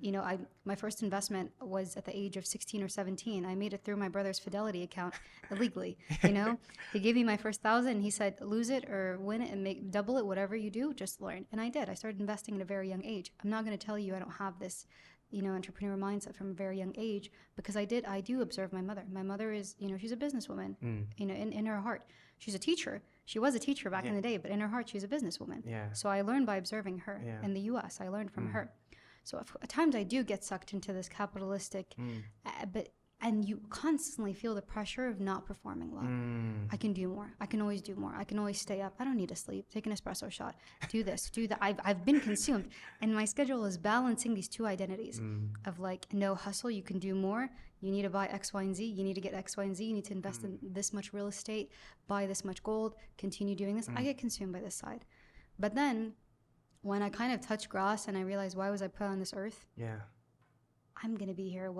my first investment was at the age of 16 or 17. I made it through my brother's Fidelity account illegally. He gave me my first 1,000. He said, lose it or win it and double it, whatever you do, just learn. And I did. I started investing at a very young age. I'm not going to tell you I don't have this, entrepreneur mindset from a very young age, because I do observe my mother. My mother is, she's a businesswoman. In her heart, she's a teacher. She was a teacher back in the day, but in her heart, she's a businesswoman. Yeah. So I learned by observing her. In the U.S., I learned from her. So at times I do get sucked into this capitalistic, and you constantly feel the pressure of not performing well. I can do more. I can always do more. I can always stay up. I don't need to sleep. Take an espresso shot. Do this. Do that. I've been consumed, and my schedule is balancing these two identities of like, no, hustle. You can do more. You need to buy X, Y, and Z. You need to get X, Y, and Z. You need to invest in this much real estate. Buy this much gold. Continue doing this. I get consumed by this side, but then when I kind of touch grass and I realize, why was I put on this earth? Yeah. I'm going to be here,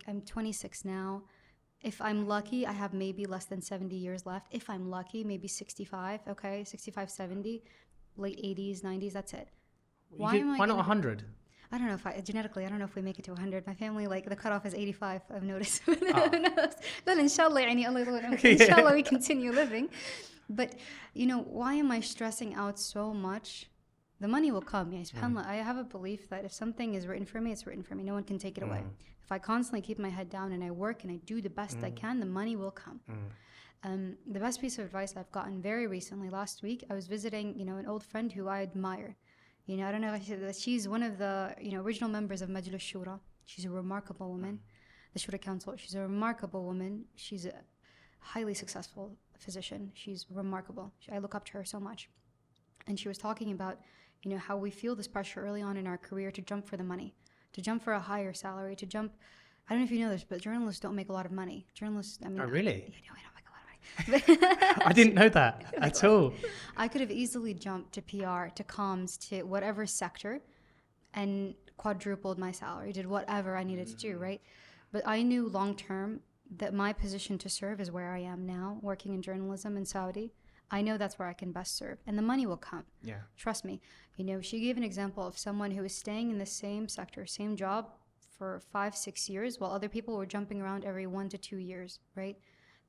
I'm 26 now. If I'm lucky, I have maybe less than 70 years left. If I'm lucky, maybe 65, 70, late 80s, 90s, that's it. Why not 100? I don't know genetically, I don't know if we make it to 100. My family, the cutoff is 85, I've noticed. Then inshallah, inshallah we continue living. But, why am I stressing out so much? The money will come. Yeah, subhanAllah. I have a belief that if something is written for me, it's written for me. No one can take it away. If I constantly keep my head down and I work and I do the best I can, the money will come. The best piece of advice I've gotten very recently, last week, I was visiting, an old friend who I admire. I don't know if I said that. She's one of the, original members of Majlis Shura. She's a remarkable woman. The Shura Council. She's a remarkable woman. She's a highly successful physician. She's remarkable. I look up to her so much. And she was talking about, how we feel this pressure early on in our career to jump for the money, to jump for a higher salary, to jump. I don't know if you know this, but journalists don't make a lot of money. Journalists, Oh, really? Yeah, no, I don't make a lot of money. I didn't know that at all. I could have easily jumped to PR, to comms, to whatever sector, and quadrupled my salary, did whatever I needed to do, right? But I knew long term that my position to serve is where I am now, working in journalism in Saudi. I know that's where I can best serve, and the money will come. Yeah. Trust me. She gave an example of someone who was staying in the same sector, same job for 5-6 years, while other people were jumping around every 1 to 2 years, right?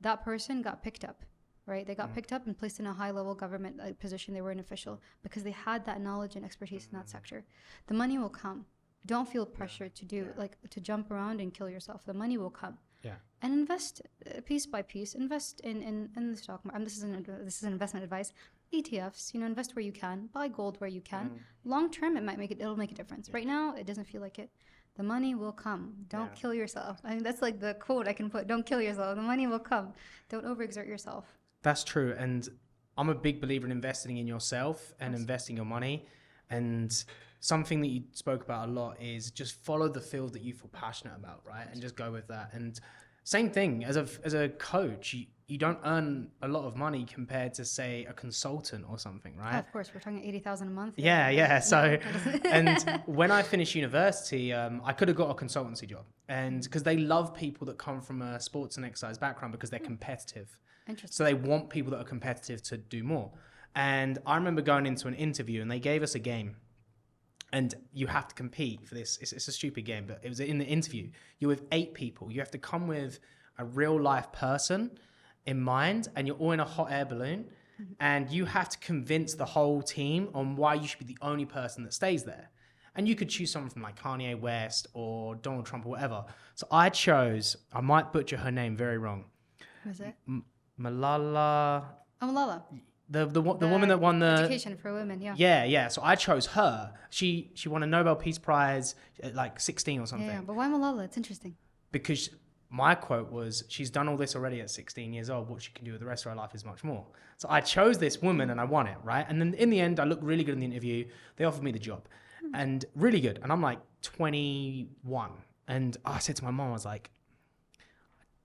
That person got picked up, right? They got picked up and placed in a high-level government position. They were an official because they had that knowledge and expertise in that sector. The money will come. Don't feel pressure to jump around and kill yourself. The money will come. Yeah. And invest piece by piece. Invest in the stock market. This is an investment advice. ETFs. Invest where you can. Buy gold where you can. Long term, it'll make a difference. Right now, it doesn't feel like it. The money will come. Don't kill yourself. I mean, that's like the quote I can put. Don't kill yourself. The money will come. Don't overexert yourself. That's true. And I'm a big believer in investing in yourself and investing your money. And something that you spoke about a lot is just follow the field that you feel passionate about, right? And just go with that. And same thing as a coach, you don't earn a lot of money compared to, say, a consultant or something, right? Oh, of course, we're talking 80,000 a month. Yeah. So, and when I finished university, I could have got a consultancy job, and because they love people that come from a sports and exercise background because they're competitive. Interesting. So they want people that are competitive to do more. And I remember going into an interview and they gave us a game. And you have to compete for this. It's a stupid game, but it was in the interview. You're with 8 people. You have to come with a real life person in mind, and you're all in a hot air balloon. And you have to convince the whole team on why you should be the only person that stays there. And you could choose someone from like Kanye West or Donald Trump or whatever. So I chose, I might butcher her name very wrong. Was it? Malala. Oh, Malala. The woman that won the education for women, yeah. Yeah. So I chose her. She won a Nobel Peace Prize at like 16 or something. Yeah, but why Malala? It's interesting. Because my quote was, she's done all this already at 16 years old. What she can do with the rest of her life is much more. So I chose this woman and I won it, right? And then in the end, I looked really good in the interview. They offered me the job, and really good. And I'm like 21, and I said to my mom, I was like, I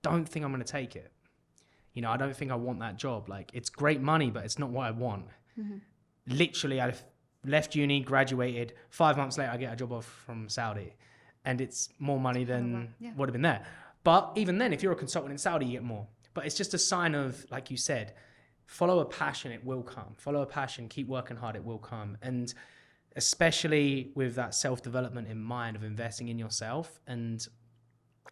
don't think I'm going to take it. I don't think I want that job. Like, it's great money, but it's not what I want. Literally, I left uni, graduated. 5 months later, I get a job offer from Saudi, and it's more money than would have been there. But even then, if you're a consultant in Saudi, you get more. But it's just a sign of, like you said, follow a passion, it will come. Follow a passion, keep working hard, it will come. And especially with that self-development in mind of investing in yourself. And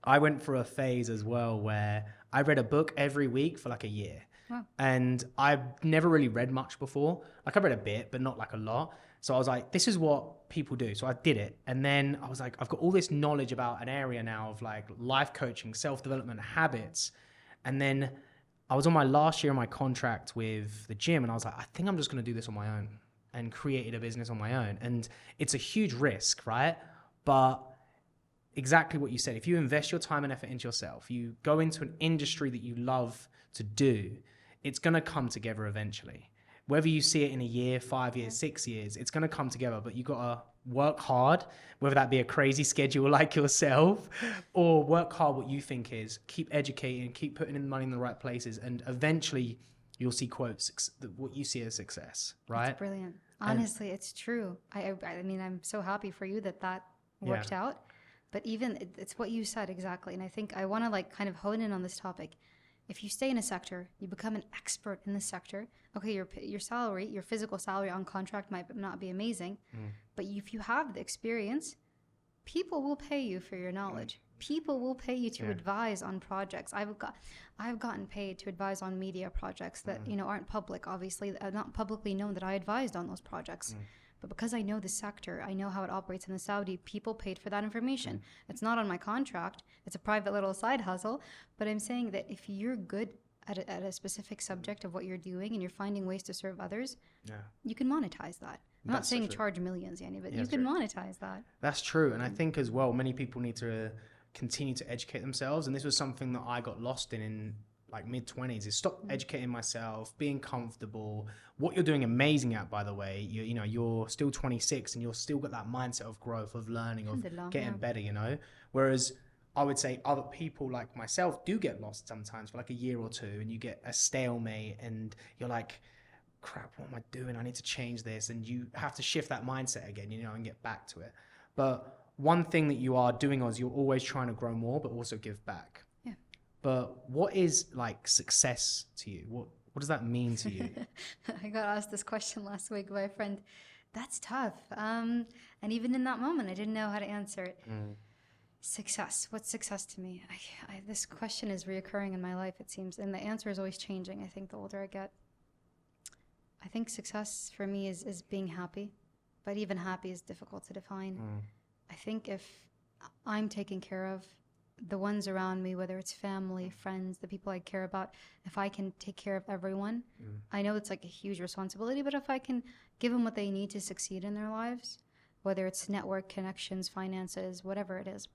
I went through a phase as well where I read a book every week for like a year. Wow. And I've never really read much before. Like I read a bit, but not like a lot. So I was like, this is what people do. So I did it. And then I was like, I've got all this knowledge about an area now of like life coaching, self-development, habits. And then I was on my last year of my contract with the gym, and I was like, I think I'm just going to do this on my own, and created a business on my own. And it's a huge risk, right? But exactly what you said, if you invest your time and effort into yourself, you go into an industry that you love to do, it's going to come together eventually. Whether you see it in a year, 5 years, 6 years, it's going to come together, but you got to work hard, whether that be a crazy schedule like yourself, or work hard what you think is, keep educating, keep putting in the money in the right places, and eventually you'll see quotes, what you see as success, right? That's brilliant. Honestly, it's true. I mean, I'm so happy for you that worked out. But even it's what you said exactly. And I think I want to like kind of hone in on this topic. If you stay in a sector, you become an expert in the sector. Okay, your salary, your physical salary on contract might not be amazing, but if you have the experience, people will pay you for your knowledge. People will pay you to advise on projects. I've gotten paid to advise on media projects that aren't public. Obviously, not publicly known that I advised on those projects. But because I know the sector, I know how it operates in the Saudi, people paid for that information. It's not on my contract. It's a private little side hustle. But I'm saying that if you're good at a specific subject of what you're doing and you're finding ways to serve others, you can monetize that. I'm not saying charge millions, but you can monetize that. That's true. And I think as well, many people need to continue to educate themselves. And this was something that I got lost in like mid-20s, is stop educating myself, being comfortable. What you're doing amazing at, by the way, you're still 26 and you're still got that mindset of growth, of learning, of getting better, Whereas I would say other people like myself do get lost sometimes for like a year or two, and you get a stalemate and you're like, crap, what am I doing? I need to change this. And you have to shift that mindset again, and get back to it. But one thing that you are doing is you're always trying to grow more, but also give back. Yeah. But what is like success to you? What does that mean to you? I got asked this question last week by a friend. That's tough. And even in that moment, I didn't know how to answer it. Success. What's success to me? This question is reoccurring in my life, it seems. And the answer is always changing, I think, the older I get. I think success for me is being happy. But even happy is difficult to define. I think if I'm taking care of the ones around me, whether it's family, friends, the people I care about, if I can take care of everyone, I know it's like a huge responsibility, but if I can give them what they need to succeed in their lives, whether it's network, connections, finances, whatever it is,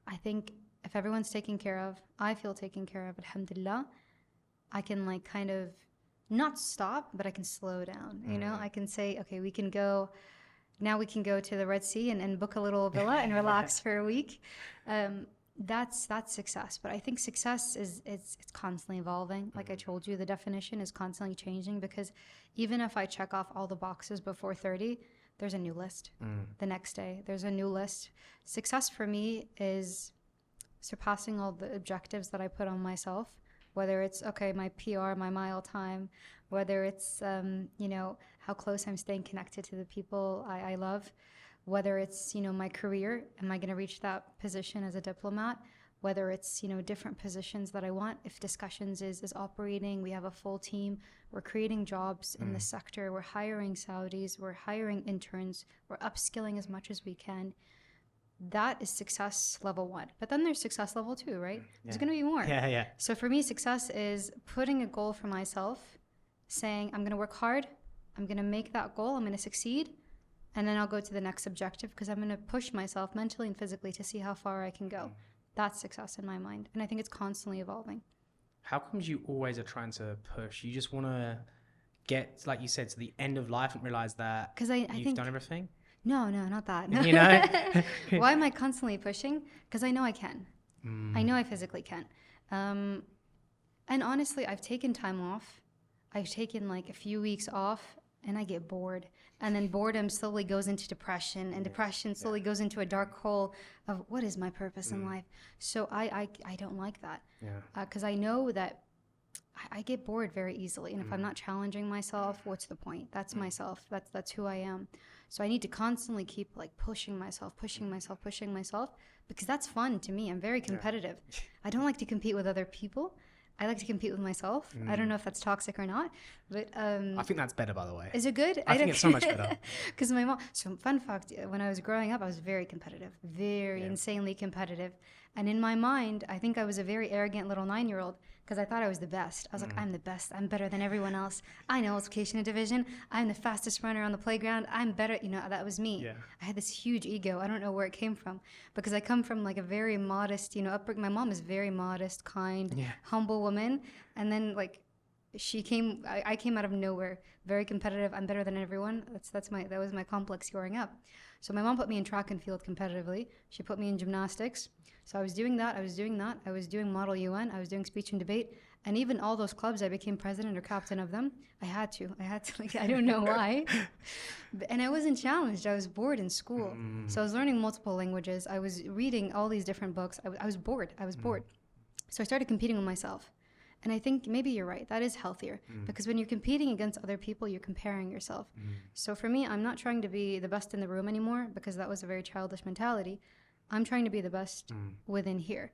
I think if everyone's taken care of, I feel taken care of, alhamdulillah, I can like kind of not stop, but I can slow down, I can say, okay, we can go to the Red Sea and book a little villa and relax for a week. That's success. But I think success it's constantly evolving. Like I told you, the definition is constantly changing, because even if I check off all the boxes before 30, there's a new list. The next day, there's a new list. Success for me is surpassing all the objectives that I put on myself, whether it's, my PR, my mile time, whether it's, how close I'm staying connected to the people I love, whether it's, my career, am I going to reach that position as a diplomat, whether it's, different positions that I want. If discussions is operating, we have a full team, we're creating jobs in the sector, we're hiring Saudis, we're hiring interns, we're upskilling as much as we can. That is success level 1. But then there's success level 2, right? There's going to be more. Yeah. So for me, success is putting a goal for myself, saying, I'm going to work hard, I'm going to make that goal, I'm going to succeed, and then I'll go to the next objective, because I'm going to push myself mentally and physically to see how far I can go. That's success in my mind. And I think it's constantly evolving. How comes you always are trying to push? You just want to get, like you said, to the end of life and realize that you've done everything? No, not that. No. Why am I constantly pushing? Because I know I can. I know I physically can. And honestly, I've taken time off. I've taken like a few weeks off and I get bored. And then boredom slowly goes into depression, and depression slowly goes into a dark hole of what is my purpose in life. So I don't like that. Because I know that I get bored very easily. And if I'm not challenging myself, what's the point? That's myself. That's who I am. So I need to constantly keep like pushing myself, because that's fun to me. I'm very competitive. I don't like to compete with other people. I like to compete with myself. I don't know if that's toxic or not, but I think that's better, by the way. Is it good? I think it's so much better. Because my mom. So fun fact: when I was growing up, I was very competitive, insanely competitive. And in my mind, I think I was a very arrogant little 9-year-old because I thought I was the best. I was like, I'm the best. I'm better than everyone else. I know multiplication and division. I'm the fastest runner on the playground. I'm better. You know, that was me. Yeah. I had this huge ego. I don't know where it came from, because I come from like a very modest, upbringing. My mom is very modest, kind, humble woman. And then like I came out of nowhere, very competitive. I'm better than everyone. That was my complex growing up. So my mom put me in track and field competitively. She put me in gymnastics. So I was doing that. I was doing Model UN. I was doing speech and debate. And even all those clubs, I became president or captain of them. I had to, like, I don't know why. And I wasn't challenged. I was bored in school. So I was learning multiple languages. I was reading all these different books. I was bored. So I started competing with myself. And I think maybe you're right. That is healthier, because when you're competing against other people, you're comparing yourself. So for me, I'm not trying to be the best in the room anymore, because that was a very childish mentality. I'm trying to be the best within here,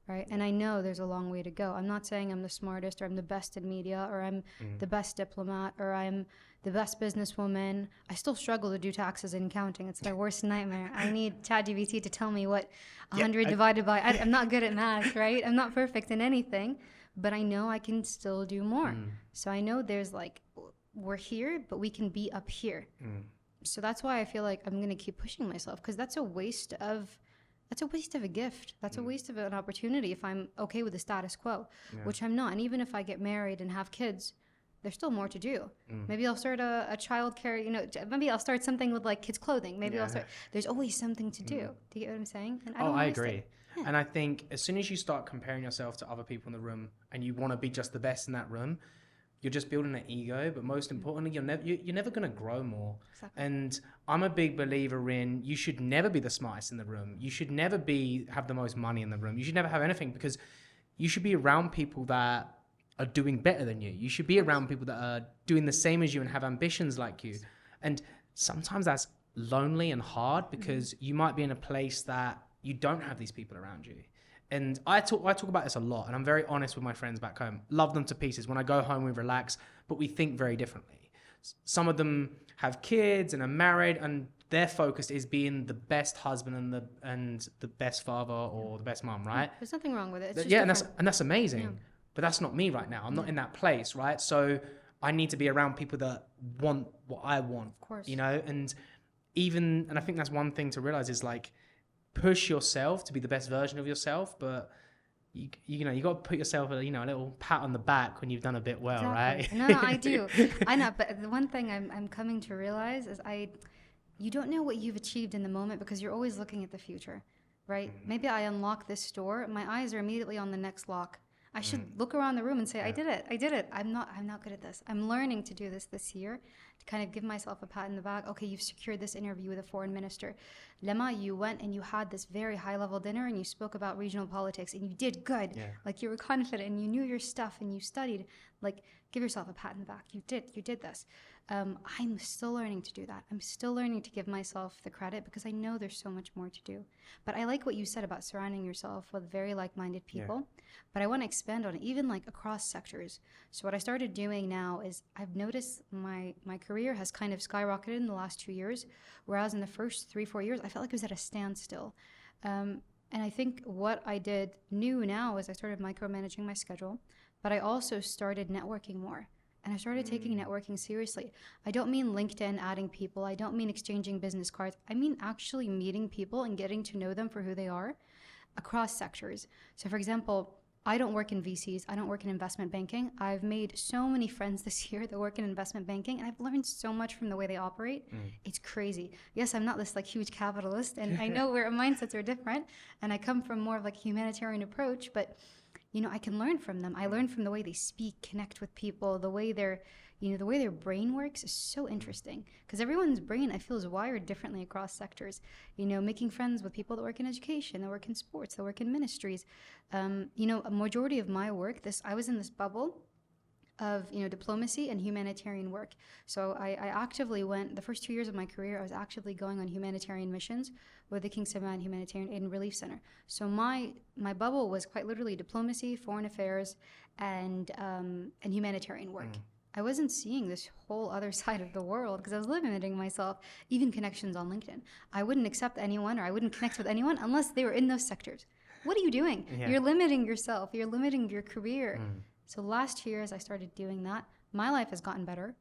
right? And I know there's a long way to go. I'm not saying I'm the smartest, or I'm the best in media, or I'm the best diplomat, or I'm the best businesswoman. I still struggle to do taxes and accounting. It's my worst nightmare. I need ChatGPT to tell me what 100 divided by... I'm not good at math, right? I'm not perfect in anything. But I know I can still do more. So I know there's like, we're here, but we can be up here. So that's why I feel like I'm going to keep pushing myself, because that's a waste of a gift. That's a waste of an opportunity if I'm okay with the status quo, which I'm not. And even if I get married and have kids, there's still more to do. Maybe I'll start a child care, maybe I'll start something with like kids clothing. Maybe I'll start, there's always something to do. Do you get what I'm saying? And I agree. Yeah. And I think as soon as you start comparing yourself to other people in the room and you want to be just the best in that room, you're just building an ego. But most importantly, you're never going to grow more. Exactly. And I'm a big believer in, you should never be the smartest in the room. You should never have the most money in the room. You should never have anything, because you should be around people that are doing better than you. You should be around people that are doing the same as you and have ambitions like you. And sometimes that's lonely and hard, because you might be in a place that you don't have these people around you. And I talk about this a lot, and I'm very honest with my friends back home. Love them to pieces. When I go home, we relax, but we think very differently. Some of them have kids and are married, and their focus is being the best husband and the best father or the best mom, right? There's nothing wrong with it. It's just and that's amazing. Yeah. But that's not me right now. I'm not in that place, right? So I need to be around people that want what I want, of course. And I think that's one thing to realize is like, push yourself to be the best version of yourself, but you got to put yourself a little pat on the back when you've done a bit well, exactly. Right? No, I do. I know, but the one thing I'm coming to realize is you don't know what you've achieved in the moment, because you're always looking at the future, right? Maybe I unlock this door, my eyes are immediately on the next lock. I should look around the room and say, I did it. I'm not good at this. I'm learning to do this year, to kind of give myself a pat in the back. Okay, you've secured this interview with a foreign minister. Lema, you went and you had this very high level dinner and you spoke about regional politics and you did good. Yeah. Like you were confident and you knew your stuff and you studied. Like, give yourself a pat in the back. You did this. I'm still learning to do that. I'm still learning to give myself the credit, because I know there's so much more to do. But I like what you said about surrounding yourself with very like-minded people. Yeah. But I want to expand on it, even like across sectors. So what I started doing now is I've noticed my career has kind of skyrocketed in the last 2 years, whereas in the first 3-4 years, I felt like it was at a standstill. And I think what I did new now is I started micromanaging my schedule, but I also started networking more. And I started taking networking seriously. I don't mean LinkedIn adding people. I don't mean exchanging business cards. I mean actually meeting people and getting to know them for who they are across sectors. So for example, I don't work in VCs. I don't work in investment banking. I've made so many friends this year that work in investment banking, and I've learned so much from the way they operate. It's crazy. Yes, I'm not this like huge capitalist, and I know where mindsets are different, and I come from more of like humanitarian approach, but I can learn from them. I learn from the way they speak, connect with people, the way the way their brain works is so interesting, because everyone's brain, I feel, is wired differently across sectors. Making friends with people that work in education, that work in sports, that work in ministries. A majority of my work, I was in this bubble of diplomacy and humanitarian work. So I actively went, the first 2 years of my career, I was actively going on humanitarian missions with the King Salman Humanitarian Aid and Relief Center. So my bubble was quite literally diplomacy, foreign affairs, and humanitarian work. I wasn't seeing this whole other side of the world because I was limiting myself. Even connections on LinkedIn, I wouldn't accept anyone, or I wouldn't connect with anyone unless they were in those sectors. What are you doing? You're limiting yourself. You're limiting your career. So last year, as I started doing that, my life has gotten better.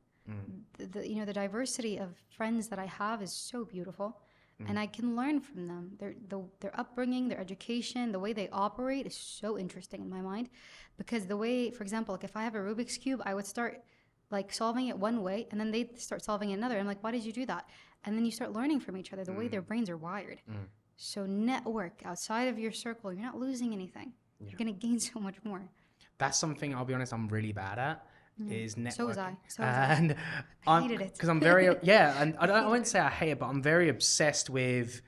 The diversity of friends that I have is so beautiful, and I can learn from them. Their upbringing, their education, the way they operate is so interesting in my mind, because the way, for example, like if I have a Rubik's Cube, I would start like solving it one way, and then they start solving it another. I'm like, why did you do that? And then you start learning from each other, the way their brains are wired. So network outside of your circle. You're not losing anything. You're going to gain so much more. That's something, I'll be honest, I'm really bad at, is networking. So was I. And I hated it. Because I'm very, and I won't say I hate it, but I'm very obsessed with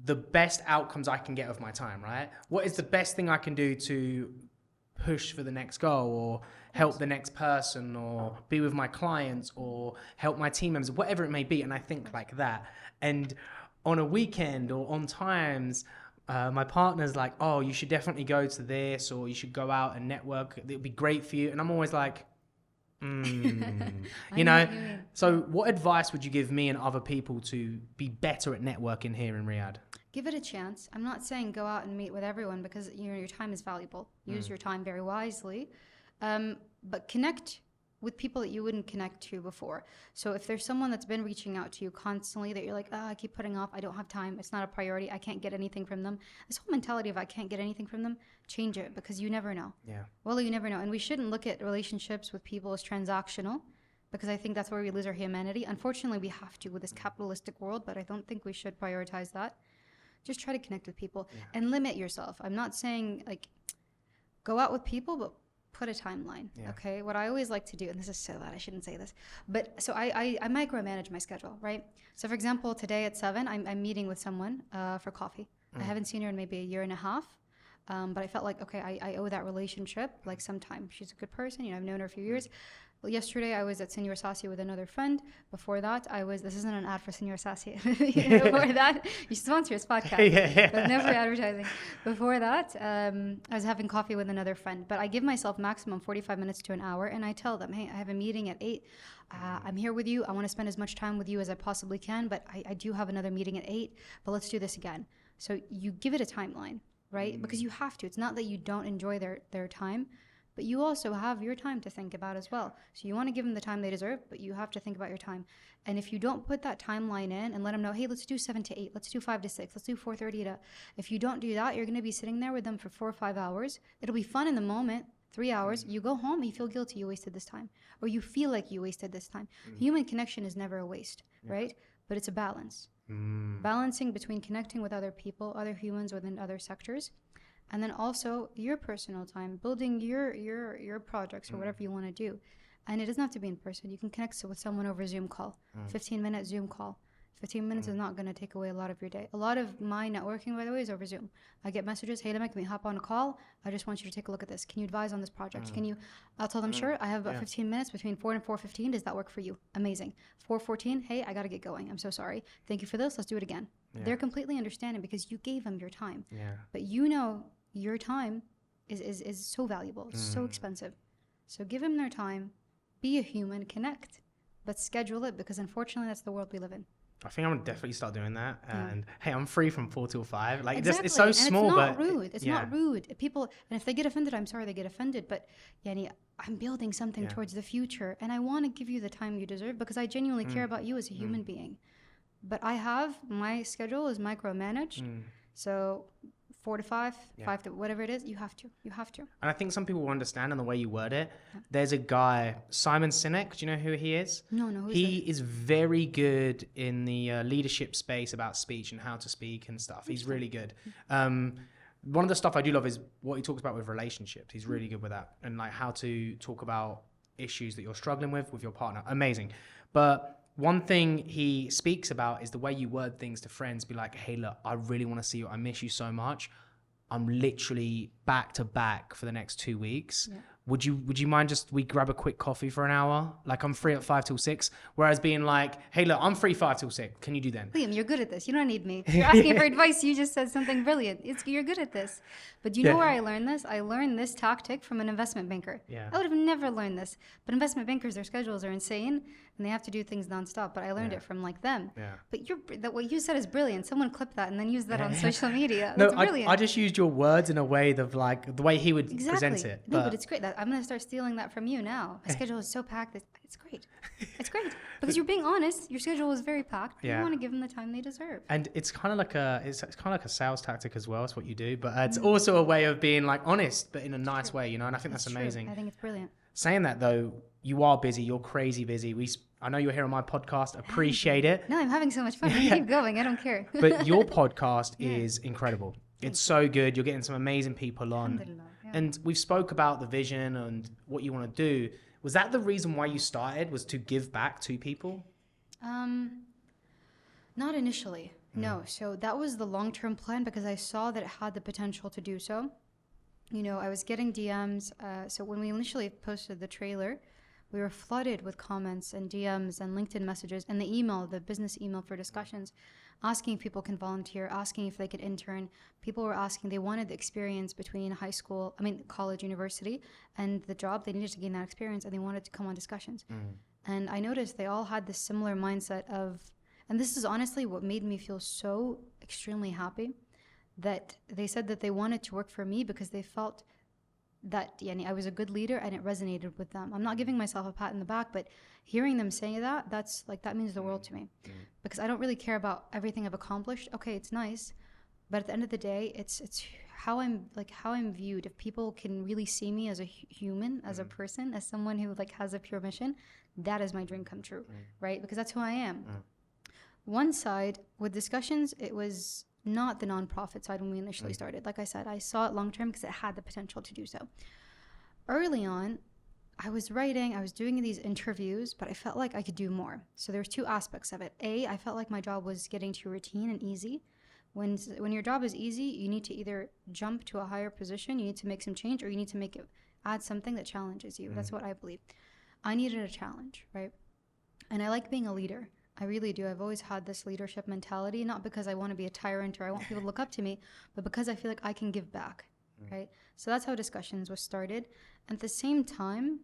the best outcomes I can get of my time, right? What is the best thing I can do to push for the next goal, or help the next person, or be with my clients, or help my team members, whatever it may be. And I think like that. And on a weekend or on times, my partner's like, oh, you should definitely go to this, or you should go out and network. It'll be great for you. And I'm always like, So what advice would you give me and other people to be better at networking here in Riyadh? Give it a chance. I'm not saying go out and meet with everyone, because your time is valuable. Use your time very wisely. But connect with people that you wouldn't connect to before. So if there's someone that's been reaching out to you constantly that you're like, I keep putting off, I don't have time, it's not a priority, I can't get anything from them. This whole mentality of I can't get anything from them, change it, because you never know. Well, you never know. And we shouldn't look at relationships with people as transactional, because I think that's where we lose our humanity. Unfortunately, we have to with this capitalistic world, but I don't think we should prioritize that. Just try to connect with people and limit yourself. I'm not saying like go out with people, but put a timeline. Okay, what I always like to do, and this is so bad, I shouldn't say this, but so I micromanage my schedule, right? So for example, today at 7 I'm meeting with someone for coffee. I haven't seen her in maybe a year and a half, but I felt like, okay, I owe that relationship like some time. She's a good person, I've known her a few years. Well, yesterday I was at Senor Sassi with another friend. Before that, this isn't an ad for Senor Sassi. Before that, you sponsor his podcast, but never advertising. Before that, I was having coffee with another friend, but I give myself maximum 45 minutes to an hour, and I tell them, hey, I have a meeting at 8. I'm here with you. I want to spend as much time with you as I possibly can, but I do have another meeting at 8, but let's do this again. So you give it a timeline, right? Because you have to. It's not that you don't enjoy their time, but you also have your time to think about as well. So you want to give them the time they deserve, but you have to think about your time. And if you don't put that timeline in and let them know, hey, let's do 7 to 8, let's do 5 to 6, let's do 4:30 to... If you don't do that, you're going to be sitting there with them for 4 or 5 hours. It'll be fun in the moment, 3 hours. You go home, you feel guilty you wasted this time. Or you feel like you wasted this time. Human connection is never a waste, right? But it's a balance. Balancing between connecting with other people, other humans within other sectors, and then also your personal time, building your projects or whatever you want to do. And it doesn't have to be in person. You can connect with someone over Zoom call, 15-minute Zoom call. 15 minutes is not going to take away a lot of your day. A lot of my networking, by the way, is over Zoom. I get messages, hey, Lema, can we hop on a call? I just want you to take a look at this. Can you advise on this project? I'll tell them, sure, I have about 15 minutes between 4 and 4:15. Does that work for you? Amazing. 4:14, hey, I got to get going. I'm so sorry. Thank you for this. Let's do it again. They're completely understanding because you gave them your time. But your time is so valuable. It's so expensive. So give them their time. Be a human, connect, but schedule it, because unfortunately that's the world we live in. I think I'm gonna definitely start doing that. And hey, I'm free from 4 till 5. Like exactly. It's so and small, it's not but rude. It's not rude. People, and if they get offended, I'm sorry they get offended. But Yani, I'm building something towards the future, and I want to give you the time you deserve, because I genuinely care about you as a human being. But my schedule is micromanaged, so 4 to 5, 5 to whatever it is, you have to. And I think some people will understand in the way you word it. There's a guy, Simon Sinek. Do you know who he is? No. He is very good in the leadership space about speech and how to speak and stuff. He's really good. one of the stuff I do love is what he talks about with relationships. He's really good with that, and like how to talk about issues that you're struggling with your partner. Amazing. But one thing he speaks about is the way you word things to friends. Be like, hey, look, I really want to see you. I miss you so much. I'm literally back to back for the next 2 weeks. Yeah. Would you mind we grab a quick coffee for an hour? Like, I'm free at 5 till 6. Whereas being like, hey, look, I'm free 5 till 6. Can you do then? Liam, you're good at this. You don't need me. You're asking for advice. You just said something brilliant. You're good at this. But you know where I learned this? I learned this tactic from an investment banker. Yeah. I would have never learned this. But investment bankers, their schedules are insane and they have to do things nonstop. But I learned it from like them. Yeah. But what you said is brilliant. Someone clip that and then use that on social media. That's brilliant. I just used your words in a way of like the way he would present it. No, but it's great. I'm going to start stealing that from you now. My schedule is so packed. It's great. It's great because you're being honest. Your schedule is very packed. But you want to give them the time they deserve. And it's kind of like a sales tactic as well. It's what you do, but it's also a way of being like honest, but in a nice way, you know. And I think that's amazing. I think it's brilliant. Saying that though, you are busy. You're crazy busy. I know you're here on my podcast. Appreciate it. No, I'm having so much fun. Keep going. I don't care. But your podcast is incredible. It's so good. You're getting some amazing people on. And we've spoke about the vision and what you want to do. Was that the reason why you started, was to give back to people? Not initially, no. So that was the long-term plan because I saw that it had the potential to do so. You know, I was getting DMs. So when we initially posted the trailer, we were flooded with comments and DMs and LinkedIn messages and the business email for discussions, asking if people can volunteer, asking if they could intern. People were asking, they wanted the experience between college, university, and the job. They needed to gain that experience and they wanted to come on discussions. And I noticed they all had this similar mindset of, and this is honestly what made me feel so extremely happy, that they said that they wanted to work for me because they felt that I was a good leader and it resonated with them. I'm not giving myself a pat in the back, but hearing them say that, that means the world to me. Because I don't really care about everything I've accomplished. Okay, it's nice, but at the end of the day, it's how I'm viewed. If people can really see me as a human, as a person, as someone who has a pure mission, that is my dream come true, right? Because that's who I am. One side with discussions, it was not the nonprofit side when we initially started. Like I said, I saw it long term because it had the potential to do so. Early on, I was writing, I was doing these interviews, but I felt like I could do more. So there's two aspects of it. I felt like my job was getting too routine and easy. When your job is easy, you need to either jump to a higher position, you need to make some change, or you need to add something that challenges you. That's what I believe. I needed a challenge, right? And I like being a leader. I really do. I've always had this leadership mentality, not because I want to be a tyrant or I want people to look up to me, but because I feel like I can give back, right? So that's how discussions was started. At the same time,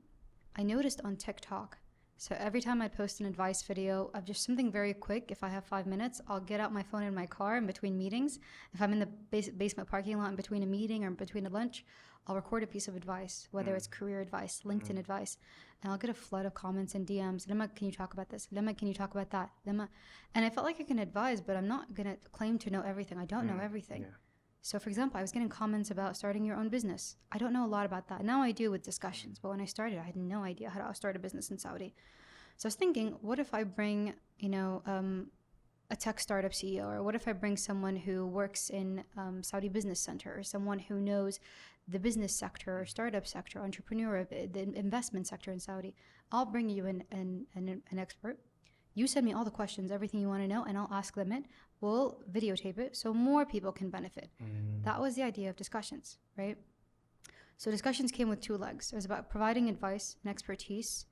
I noticed on TikTok, so every time I post an advice video of just something very quick, if I have 5 minutes, I'll get out my phone in my car in between meetings. If I'm in the basement parking lot in between a meeting or in between a lunch, I'll record a piece of advice, whether it's career advice, LinkedIn advice, and I'll get a flood of comments and DMs. Lemma, can you talk about this? Lemma, can you talk about that? Lemma. And I felt like I can advise, but I'm not going to claim to know everything. I don't know everything. Yeah. So, for example, I was getting comments about starting your own business. I don't know a lot about that. Now I do with discussions, but when I started, I had no idea how to start a business in Saudi. So I was thinking, what if I bring, a tech startup CEO, or what if I bring someone who works in Saudi Business Center, or someone who knows the business sector or startup sector, entrepreneurial, the investment sector in Saudi. I'll bring you an expert. You send me all the questions, everything you want to know, and I'll ask them it. We'll videotape it so more people can benefit. That was the idea of discussions, right? So discussions came with two legs. It was about providing advice and expertise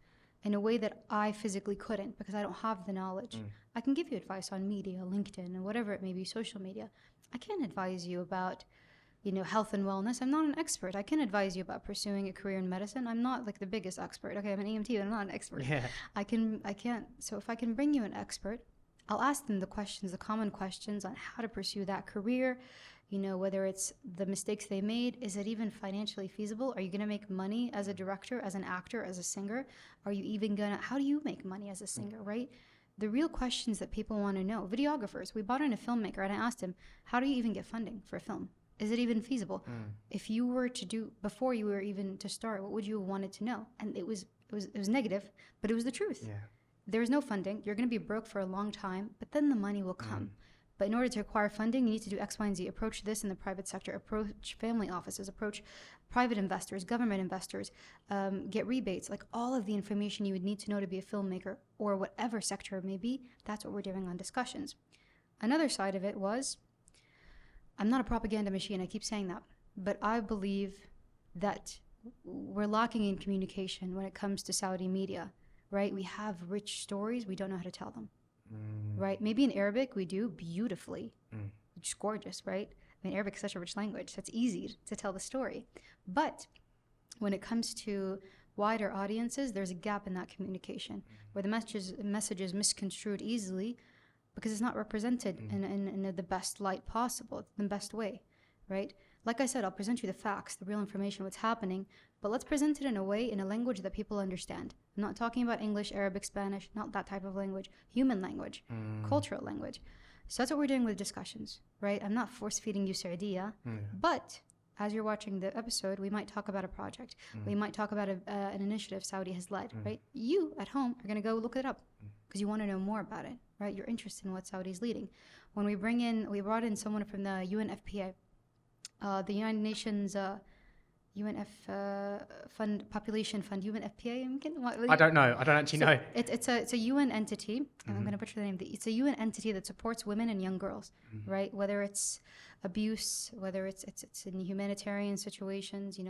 in a way that I physically couldn't because I don't have the knowledge. I can give you advice on media, LinkedIn, and whatever it may be, social media. I can't advise you about, health and wellness. I'm not an expert. I can advise you about pursuing a career in medicine. I'm not the biggest expert. Okay, I'm an EMT, but I'm not an expert. Yeah. I can't. So if I can bring you an expert, I'll ask them the common questions on how to pursue that career, whether it's the mistakes they made, is it even financially feasible? Are you going to make money as a director, as an actor, as a singer? Are you even how do you make money as a singer, right? The real questions that people want to know. Videographers, we brought in a filmmaker and I asked him, how do you even get funding for a film? Is it even feasible? If you were to before you were even to start, what would you have wanted to know? And it was negative, but it was the truth. Yeah. There is no funding. You're going to be broke for a long time, but then the money will come. But in order to acquire funding, you need to do X, Y, and Z. Approach this in the private sector. Approach family offices. Approach private investors, government investors. Get rebates. Like all of the information you would need to know to be a filmmaker or whatever sector it may be. That's what we're doing on Discussions. Another side of it was, I'm not a propaganda machine. I keep saying that. But I believe that we're lacking in communication when it comes to Saudi media, right? We have rich stories. We don't know how to tell them. Right? Maybe in Arabic we do beautifully, which is gorgeous, right? I mean, Arabic is such a rich language, so it's easy to tell the story. But when it comes to wider audiences, there's a gap in that communication where the message is misconstrued easily because it's not represented in the best light possible, the best way, right? Like I said, I'll present you the facts, the real information, what's happening, but let's present it in a way, in a language that people understand. I'm not talking about English, Arabic, Spanish, not that type of language, human language, cultural language. So that's what we're doing with Discussions, right? I'm not force-feeding you Saudiya, but as you're watching the episode, we might talk about a project. We might talk about an initiative Saudi has led, right? You, at home, are going to go look it up because you want to know more about it, right? You're interested in what Saudi is leading. When we brought in someone from the UNFPA, the United Nations Population Fund, UNFPA. I don't know. I don't actually know. It's a UN entity. I'm going to butcher the name. It's a UN entity that supports women and young girls, right? Whether it's abuse, whether it's in humanitarian situations,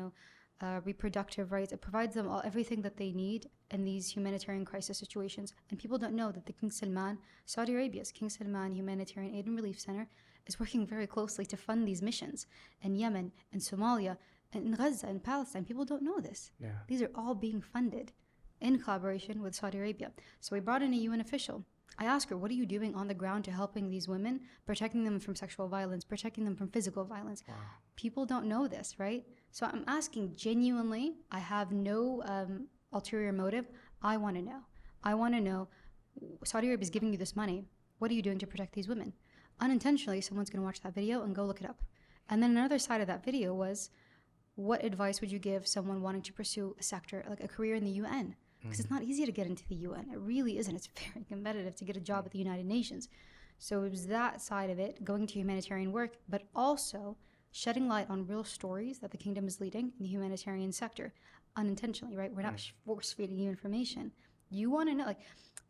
reproductive rights. It provides them everything that they need in these humanitarian crisis situations. And people don't know that the King Salman, Saudi Arabia's King Salman Humanitarian Aid and Relief Center, is working very closely to fund these missions in Yemen, in Somalia, in Gaza, in Palestine. People don't know this. Yeah. These are all being funded in collaboration with Saudi Arabia. So we brought in a UN official. I asked her, what are you doing on the ground to helping these women, protecting them from sexual violence, protecting them from physical violence? Wow. People don't know this, right? So I'm asking genuinely. I have no ulterior motive. I want to know. I want to know, Saudi Arabia is giving you this money. What are you doing to protect these women? Unintentionally, someone's going to watch that video and go look it up. And then another side of that video was, what advice would you give someone wanting to pursue a sector, like a career in the UN? Because it's not easy to get into the UN. It really isn't. It's very competitive to get a job at the United Nations. So it was that side of it, going to humanitarian work, but also shedding light on real stories that the kingdom is leading in the humanitarian sector, unintentionally, right? We're not force-feeding you information. You want to know, like,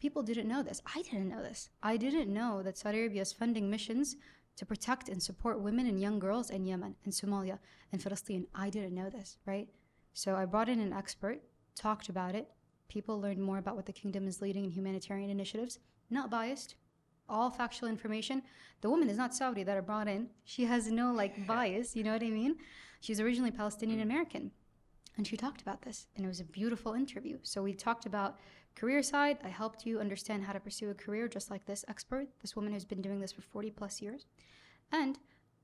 people didn't know this. I didn't know this. I didn't know that Saudi Arabia is funding missions to protect and support women and young girls in Yemen, in Somalia, and Palestine. I didn't know this, right? So I brought in an expert, talked about it. People learned more about what the kingdom is leading in humanitarian initiatives. Not biased, all factual information. The woman is not Saudi that I brought in. She has no bias, you know what I mean? She's originally Palestinian American. And she talked about this, and it was a beautiful interview. So we talked about career side. I helped you understand how to pursue a career just like this expert, this woman who's been doing this for 40 plus years. And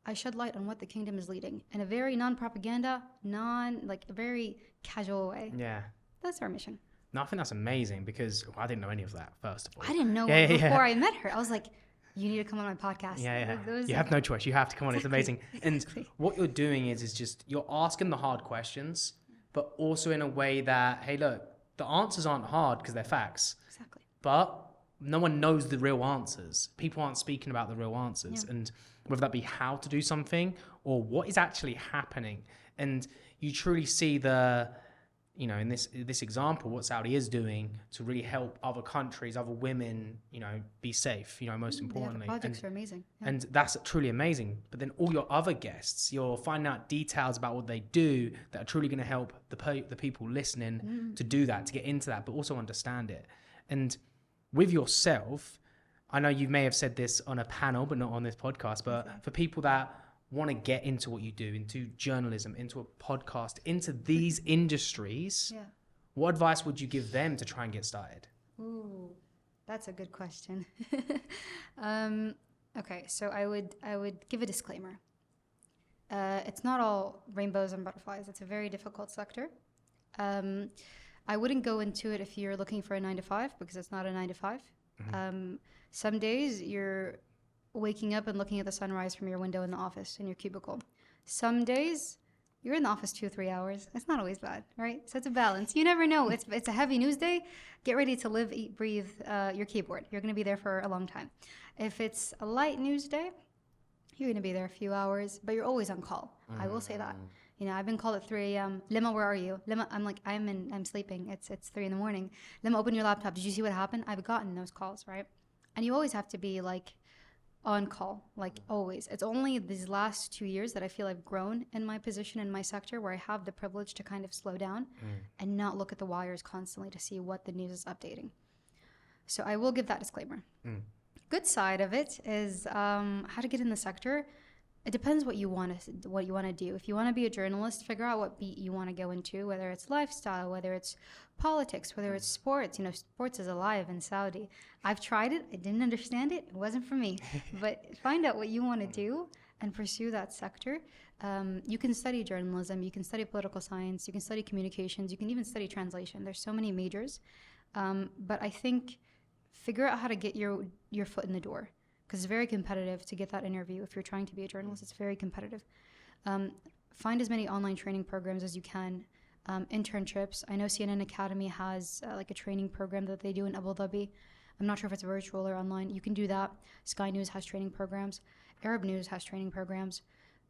I shed light on what the kingdom is leading in a very non-propaganda, a very casual way. Yeah. That's our mission. No, I think that's amazing because I didn't know any of that, first of all. I didn't know before I met her. I was like, you need to come on my podcast. Yeah. You have no choice. You have to come on. It's amazing. And what you're doing is just, you're asking the hard questions, but also in a way that, hey, look, the answers aren't hard because they're facts. Exactly. But no one knows the real answers. People aren't speaking about the real answers. Yeah. And whether that be how to do something or what is actually happening. And you truly see in this example, what Saudi is doing to really help other countries, other women, be safe, most importantly. Yeah, the projects are amazing. Yeah. And that's truly amazing. But then all your other guests, you're finding out details about what they do that are truly going to help the people listening to do that, to get into that, but also understand it. And with yourself, I know you may have said this on a panel, but not on this podcast, but for people that want to get into what you do, into journalism, into a podcast, into these industries, what advice would you give them to try and get started? Ooh, that's a good question. Okay, so I would give a disclaimer. It's not all rainbows and butterflies. It's a very difficult sector. I wouldn't go into it if you're looking for a 9-to-5 because it's not a 9-to-5. Some days you're waking up and looking at the sunrise from your window in the office in your cubicle. Some days you're in the office 2 or 3 hours. It's not always bad, right? So it's a balance. You never know. It's a heavy news day. Get ready to live, eat, breathe your keyboard. You're going to be there for a long time. If it's a light news day, you're going to be there a few hours, but you're always on call. I will say that. You know, I've been called at 3 a.m. Lima, where are you? Lima, I'm like, I'm sleeping. It's 3 in the morning. Lima, open your laptop. Did you see what happened? I've gotten those calls, right? And you always have to be like on call, like always. It's only these last 2 years that I feel I've grown in my position in my sector where I have the privilege to kind of slow down and not look at the wires constantly to see what the news is updating. So I will give that disclaimer. Good side of it is how to get in the sector. It depends what you want to do. If you want to be a journalist, figure out what beat you want to go into, whether it's lifestyle, whether it's politics, whether it's sports. You know, sports is alive in Saudi. I've tried it. I didn't understand it. It wasn't for me. But find out what you want to do and pursue that sector. You can study journalism. You can study political science. You can study communications. You can even study translation. There's so many majors. But I think figure out how to get your foot in the door. Because it's very competitive to get that interview. If you're trying to be a journalist, it's very competitive. Find as many online training programs as you can. Internships. I know CNN Academy has like a training program that they do in Abu Dhabi. I'm not sure if it's virtual or online. You can do that. Sky News has training programs. Arab News has training programs.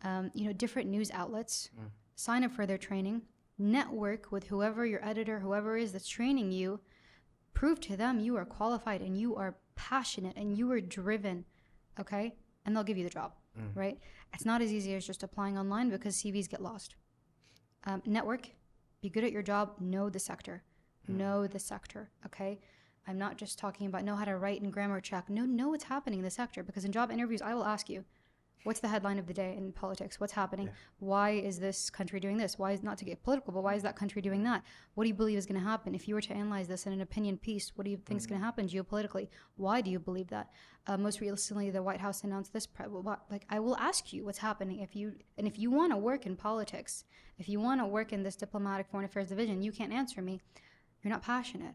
You know, different news outlets. Sign up for their training. Network with whoever your editor, whoever is that's training you. Prove to them you are qualified and you are passionate and you are driven, okay? And they'll give you the job, right? It's not as easy as just applying online because CVs get lost. Network, be good at your job, know the sector. Know the sector, okay? I'm not just talking about know how to write and grammar check. Know what's happening in the sector because in job interviews, I will ask you, what's the headline of the day in politics? What's happening? Why is this country doing this? Why is, not to get political, but why is that country doing that? What do you believe is going to happen? If you were to analyze this in an opinion piece, what do you think is going to happen geopolitically? Why do you believe that? Most recently, the White House announced this. Like, I will ask you what's happening. If you want to work in politics, if you want to work in this diplomatic foreign affairs division, you can't answer me. You're not passionate,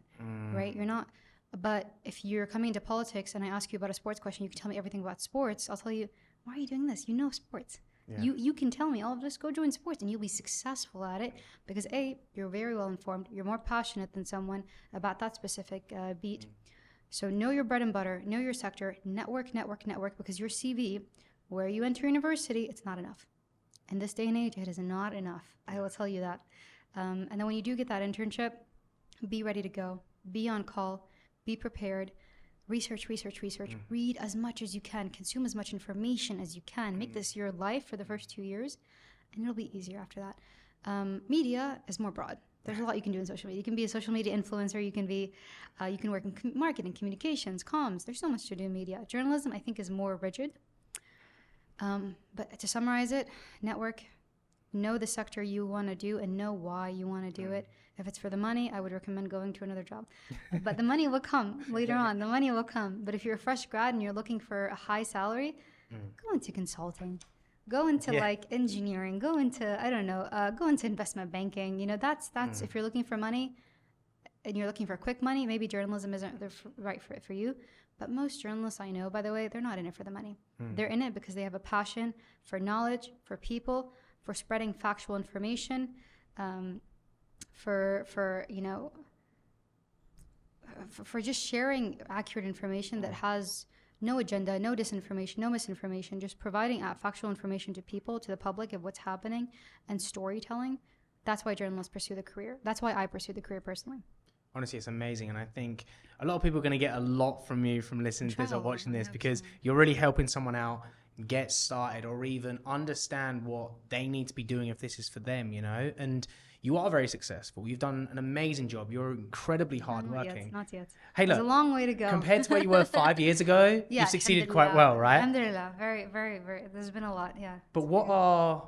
right? You're not. But if you're coming into politics and I ask you about a sports question, you can tell me everything about sports. I'll tell you, why are you doing this? You know sports. Yeah. You can tell me, just go join sports and you'll be successful at it because A, you're very well informed. You're more passionate than someone about that specific beat. So know your bread and butter, know your sector, network, because your CV, where you enter university, it's not enough. In this day and age, it is not enough. I will tell you that. And then when you do get that internship, be ready to go. Be on call. Be prepared. Research. Read as much as you can. Consume as much information as you can. Make this your life for the first 2 years, and it'll be easier after that. Media is more broad. There's a lot you can do in social media. You can be a social media influencer. You can work in marketing, communications, comms. There's so much to do in media. Journalism, I think, is more rigid. But to summarize it, network, know the sector you want to do, and know why you want to do it. If it's for the money, I would recommend going to another job. But the money will come later on. The money will come. But if you're a fresh grad and you're looking for a high salary, go into consulting. Go into like engineering. Go into, go into investment banking. You know, that's if you're looking for money and you're looking for quick money, maybe journalism isn't right for you. But most journalists I know, by the way, they're not in it for the money. They're in it because they have a passion for knowledge, for people, for spreading factual information, for just sharing accurate information that has no agenda, no disinformation, no misinformation, just providing factual information to people, to the public of what's happening, and storytelling. That's why journalists pursue the career. That's why I pursue the career personally. Honestly, it's amazing. And I think a lot of people are going to get a lot from you from listening to this or watching this because you're really helping someone out get started or even understand what they need to be doing if this is for them, you know? And you are very successful. You've done an amazing job. You're incredibly hardworking. Not yet. Hey, look, there's a long way to go. Compared to where you were 5 years ago, you've succeeded quite well, right? Alhamdulillah. Very, very, very. There's been a lot, yeah. But what are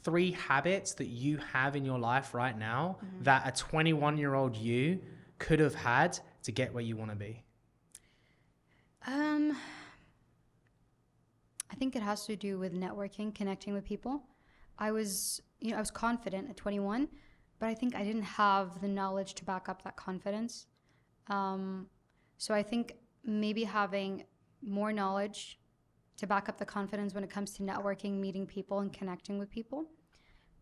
3 habits that you have in your life right now that a 21-year-old you could have had to get where you want to be? I think it has to do with networking, connecting with people. I was confident at 21, but I think I didn't have the knowledge to back up that confidence. So I think maybe having more knowledge to back up the confidence when it comes to networking, meeting people, and connecting with people.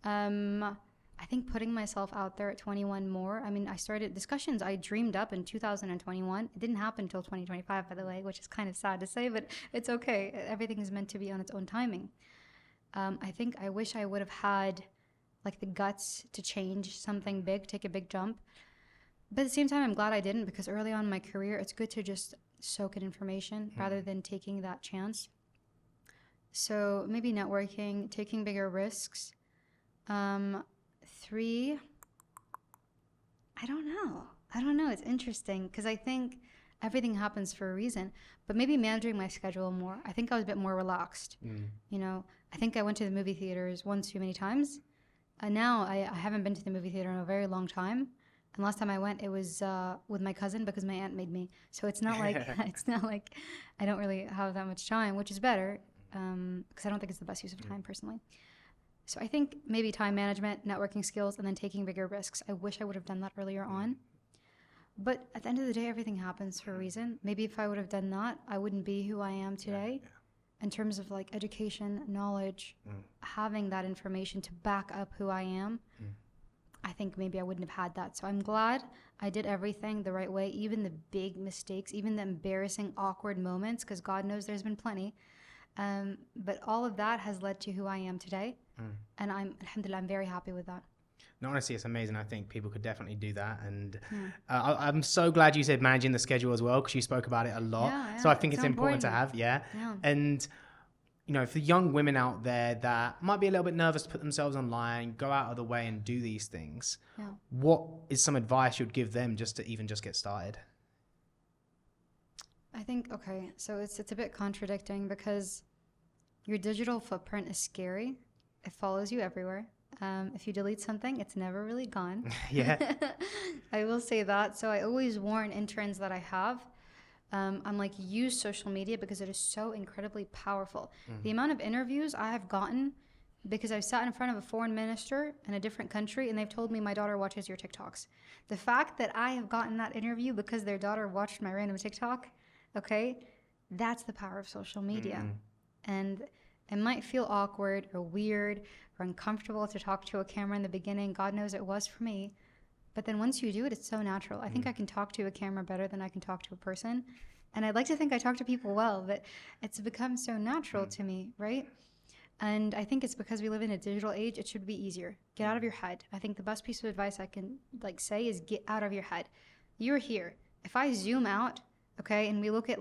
I think putting myself out there at 21 more. I mean, I started discussions I dreamed up in 2021. It didn't happen until 2025, by the way, which is kind of sad to say, but it's okay. Everything is meant to be on its own timing. I think I wish I would have had like the guts to change something big, take a big jump. But at the same time, I'm glad I didn't, because early on in my career, it's good to just soak in information rather than taking that chance. So maybe networking, taking bigger risks. 3, I don't know. It's interesting because I think everything happens for a reason, but maybe managing my schedule more. I think I was a bit more relaxed. You know, I think I went to the movie theaters one too many times. And now I haven't been to the movie theater in a very long time. And last time I went, it was with my cousin because my aunt made me. So it's not like I don't really have that much time, which is better because I don't think it's the best use of time personally. So I think maybe time management, networking skills, and then taking bigger risks. I wish I would have done that earlier on. But at the end of the day, everything happens for a reason. Maybe if I would have done that, I wouldn't be who I am today. In terms of like education, knowledge, having that information to back up who I am, I think maybe I wouldn't have had that. So I'm glad I did everything the right way, even the big mistakes, even the embarrassing, awkward moments, because God knows there's been plenty. But all of that has led to who I am today. And alhamdulillah, I'm very happy with that. No, honestly, it's amazing. I think people could definitely do that. And I'm so glad you said managing the schedule as well, because you spoke about it a lot. So I think it's so important to have. And, you know, for young women out there that might be a little bit nervous to put themselves online, go out of the way and do these things, what is some advice you'd give them just to even just get started? I think, okay, so it's a bit contradicting because your digital footprint is scary. It follows you everywhere. If you delete something, it's never really gone. I will say that. So I always warn interns that I have. I'm like, use social media because it is so incredibly powerful. The amount of interviews I have gotten because I've sat in front of a foreign minister in a different country and they've told me my daughter watches your TikToks. The fact that I have gotten that interview because their daughter watched my random TikTok, okay, that's the power of social media. And it might feel awkward or weird or uncomfortable to talk to a camera in the beginning. God knows it was for me. But then once you do it, it's so natural. I think I can talk to a camera better than I can talk to a person. And I'd like to think I talk to people well, but it's become so natural to me, right? And I think it's because we live in a digital age, it should be easier. Get out of your head. I think the best piece of advice I can say is get out of your head. You're here. If I zoom out, okay, and we look at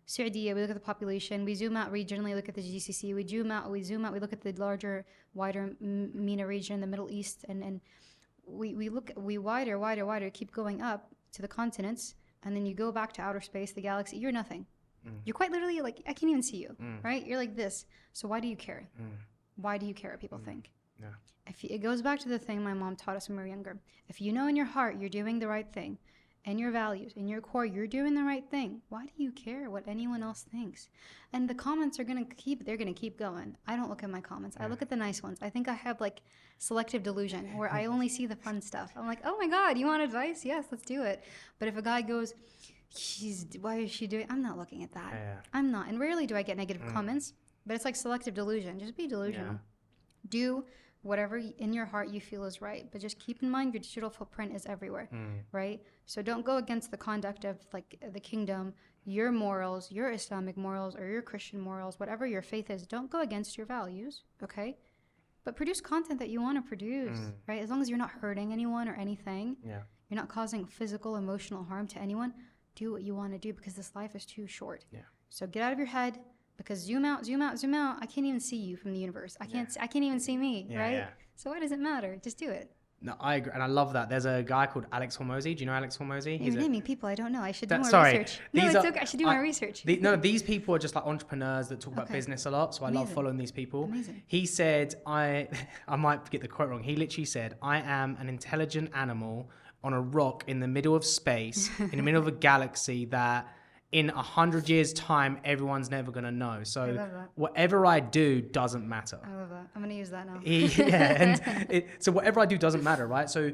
Saudi, we look at the population, we zoom out regionally, look at the GCC, we zoom out, we look at the larger, wider MENA region, the Middle East, and we wider, keep going up to the continents, and then you go back to outer space, the galaxy, you're nothing. You're quite literally I can't even see you, right? You're like this. So why do you care? Why do you care what people think? It goes back to the thing my mom taught us when we were younger. If you know in your heart you're doing the right thing, and your values, in your core, you're doing the right thing. Why do you care what anyone else thinks? And the comments are going to keep going. I don't look at my comments. I look at the nice ones. I think I have selective delusion where I only see the fun stuff. I'm like, oh my God, you want advice? Yes, let's do it. But if a guy goes, why is she doing? I'm not looking at that. I'm not. And rarely do I get negative comments, but it's like selective delusion. Just be delusional. Do whatever in your heart you feel is right, but just keep in mind your digital footprint is everywhere, right? So don't go against the conduct of the kingdom, your morals, your Islamic morals or your Christian morals, whatever your faith is. Don't go against your values, okay? But produce content that you want to produce, right? As long as you're not hurting anyone or anything, you're not causing physical, emotional harm to anyone. Do what you want to do because this life is too short. So get out of your head. Because zoom out, I can't even see you from the universe. I can't even see me, right? So why does it matter? Just do it. No, I agree. And I love that. There's a guy called Alex Hormozi. Do you know Alex Hormozi? You're naming people I don't know. I should do more research. No, it's okay. I should do more research. These people are just entrepreneurs that talk about business a lot. So I love following these people. Amazing. He said, I might get the quote wrong. He literally said, I am an intelligent animal on a rock in the middle of space, in the middle of a galaxy that in 100 years' time, everyone's never going to know. So whatever I do doesn't matter. I love that. I'm going to use that now. So whatever I do doesn't matter, right? So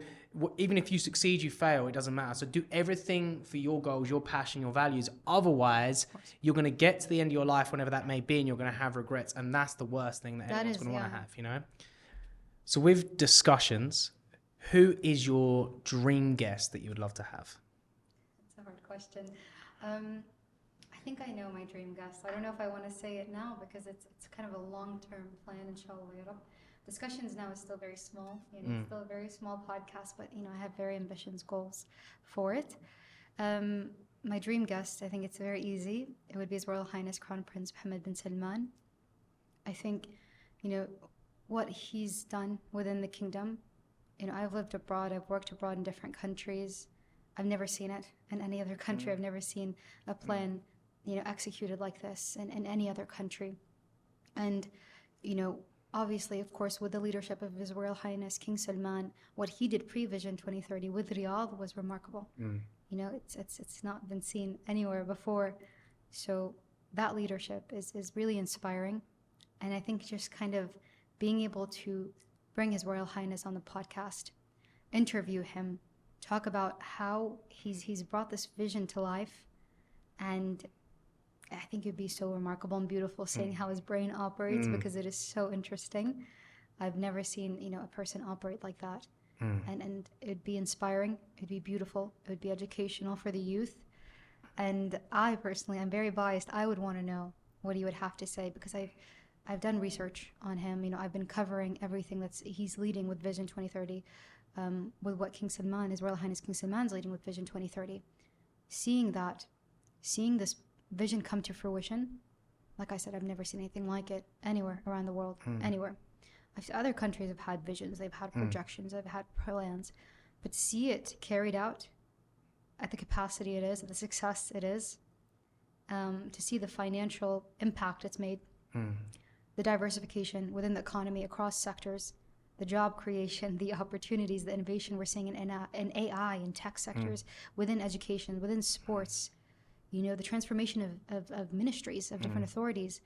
even if you succeed, you fail, it doesn't matter. So do everything for your goals, your passion, your values. Otherwise, you're going to get to the end of your life, whenever that may be, and you're going to have regrets. And that's the worst thing that anyone's going to want to have, you know? So with discussions, who is your dream guest that you would love to have? That's a hard question. I think I know my dream guest. I don't know if I want to say it now because it's kind of a long-term plan, inshallah. Ya Rab. Discussions now is still very small. It's still a very small podcast, but I have very ambitious goals for it. My dream guest, I think it's very easy. It would be His Royal Highness Crown Prince Mohammed bin Salman. I think, what he's done within the kingdom. I've lived abroad, I've worked abroad in different countries. I've never seen it in any other country. I've never seen a plan, executed like this in any other country. And, obviously, of course, with the leadership of His Royal Highness King Salman, what he did pre-Vision 2030 with Riyadh was remarkable. It's not been seen anywhere before. So that leadership is really inspiring. And I think just kind of being able to bring His Royal Highness on the podcast, interview him, talk about how he's brought this vision to life. And I think it'd be so remarkable and beautiful seeing how his brain operates because it is so interesting. I've never seen, a person operate like that. And it'd be inspiring, it'd be beautiful, it would be educational for the youth. And I personally, I'm very biased. I would want to know what he would have to say because I've done research on him. I've been covering everything he's leading with Vision 2030, with what King Salman, His Royal Highness King Salman's leading with Vision 2030. Seeing this vision come to fruition, like I said, I've never seen anything like it anywhere around the world, anywhere. Other countries have had visions, they've had projections, they've had plans, but see it carried out at the capacity it is, at the success it is, to see the financial impact it's made, the diversification within the economy across sectors, the job creation, the opportunities, the innovation we're seeing in AI, in tech sectors, within education, within sports, the transformation of ministries, of different authorities.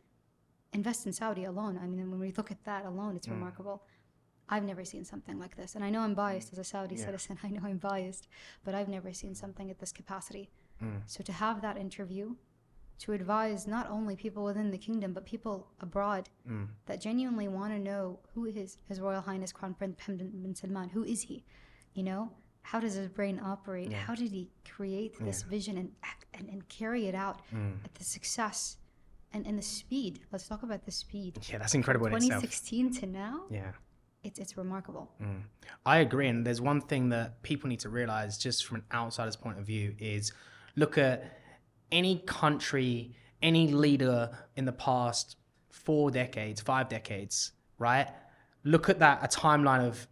Invest in Saudi alone. I mean, when we look at that alone, it's remarkable. I've never seen something like this. And I know I'm biased as a Saudi citizen. I know I'm biased, but I've never seen something at this capacity. So to have that interview, to advise not only people within the kingdom, but people abroad that genuinely want to know who is His Royal Highness Crown Prince Mohammed bin Salman, who is he? How does his brain operate? How did he create this vision and carry it out at the success and the speed? Let's talk about the speed. Yeah, that's incredible in itself. 2016 to now? Yeah. It's remarkable. I agree. And there's one thing that people need to realize just from an outsider's point of view is look at any country, any leader in the past 4 decades, 5 decades, right? Look at that, a timeline of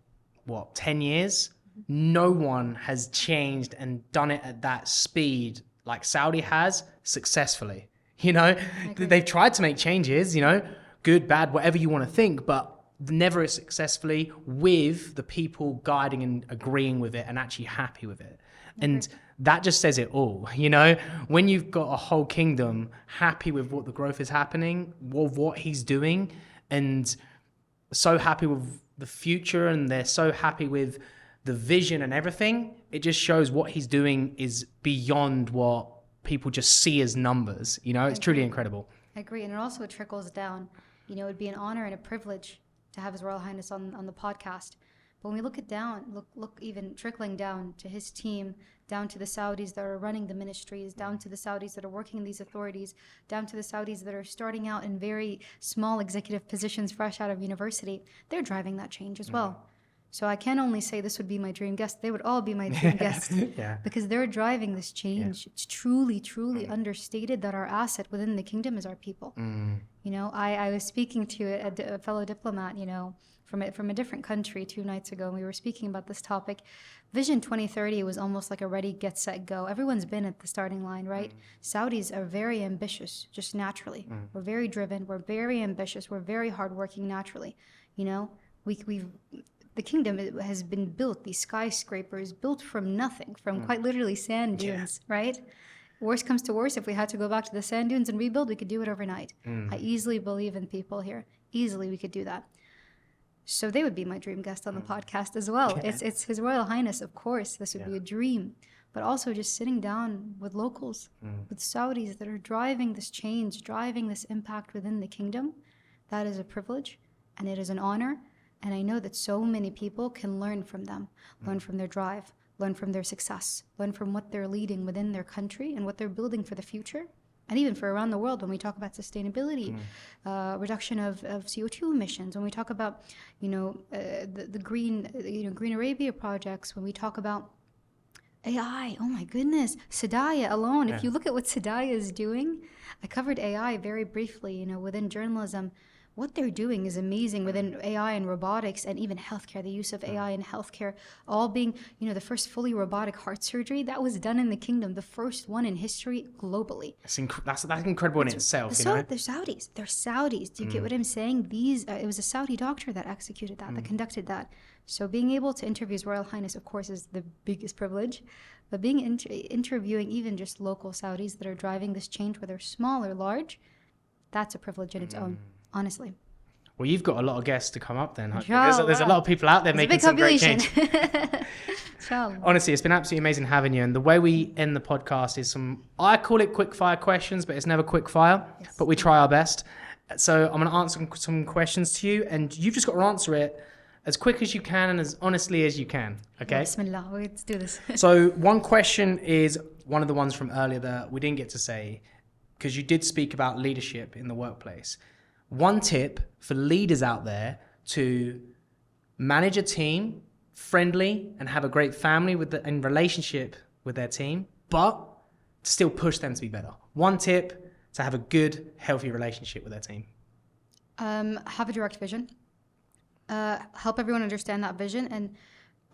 10 years? No one has changed and done it at that speed like Saudi has successfully. They've tried to make changes, good, bad, whatever you want to think, but never as successfully with the people guiding and agreeing with it and actually happy with it. And that just says it all, when you've got a whole kingdom happy with what the growth is happening, with what he's doing, and so happy with the future, and they're so happy with the vision and everything, it just shows what he's doing is beyond what people just see as numbers. It's truly incredible. I agree. And it also trickles down. It would be an honor and a privilege to have His Royal Highness on the podcast. But when we look even trickling down to his team, down to the Saudis that are running the ministries, down to the Saudis that are working in these authorities, down to the Saudis that are starting out in very small executive positions fresh out of university, they're driving that change as well. So I can only say this would be my dream guest. They would all be my dream guests because they're driving this change. It's truly, truly understated that our asset within the kingdom is our people. I was speaking to a fellow diplomat, from a different country 2 nights ago, and we were speaking about this topic. Vision 2030 was almost like a ready, get, set, go. Everyone's been at the starting line, right? Saudis are very ambitious, just naturally. We're very driven. We're very ambitious. We're very hardworking naturally. The kingdom has been built, these skyscrapers built from nothing, from quite literally sand dunes, right? Worst comes to worst, if we had to go back to the sand dunes and rebuild, we could do it overnight. I easily believe in people here. Easily we could do that. So they would be my dream guest on the podcast as well. It's His Royal Highness, of course. This would be a dream. But also just sitting down with locals, with Saudis that are driving this change, driving this impact within the kingdom. That is a privilege, and it is an honor. And I know that so many people can learn from them, learn from their drive, learn from their success, learn from what they're leading within their country and what they're building for the future. And even for around the world, when we talk about sustainability, reduction of CO2 emissions, when we talk about, the Green Arabia projects, when we talk about AI, oh my goodness, Sadaya alone. If you look at what Sadaya is doing, I covered AI very briefly, within journalism. What they're doing is amazing within AI and robotics and even healthcare, the use of AI in healthcare, all being, the first fully robotic heart surgery that was done in the kingdom, the first one in history globally. That's incredible in itself, They're Saudis. They're Saudis. Do you get what I'm saying? It was a Saudi doctor that executed that, that conducted that. So being able to interview His Royal Highness, of course, is the biggest privilege. But being interviewing even just local Saudis that are driving this change, whether small or large, that's a privilege in its own. Honestly. Well, you've got a lot of guests to come up then. There's a lot of people out there making some great change. Honestly, it's been absolutely amazing having you. And the way we end the podcast is I call it quick fire questions, but it's never quick fire, but we try our best. So I'm going to answer some questions to you, and you've just got to answer it as quick as you can and as honestly as you can. Okay? Bismillah, let's do this. So one question is one of the ones from earlier that we didn't get to say, because you did speak about leadership in the workplace. One tip for leaders out there to manage a team friendly and have a great family and relationship with their team, but to still push them to be better. One tip to have a good, healthy relationship with their team. Have a direct vision. Help everyone understand that vision and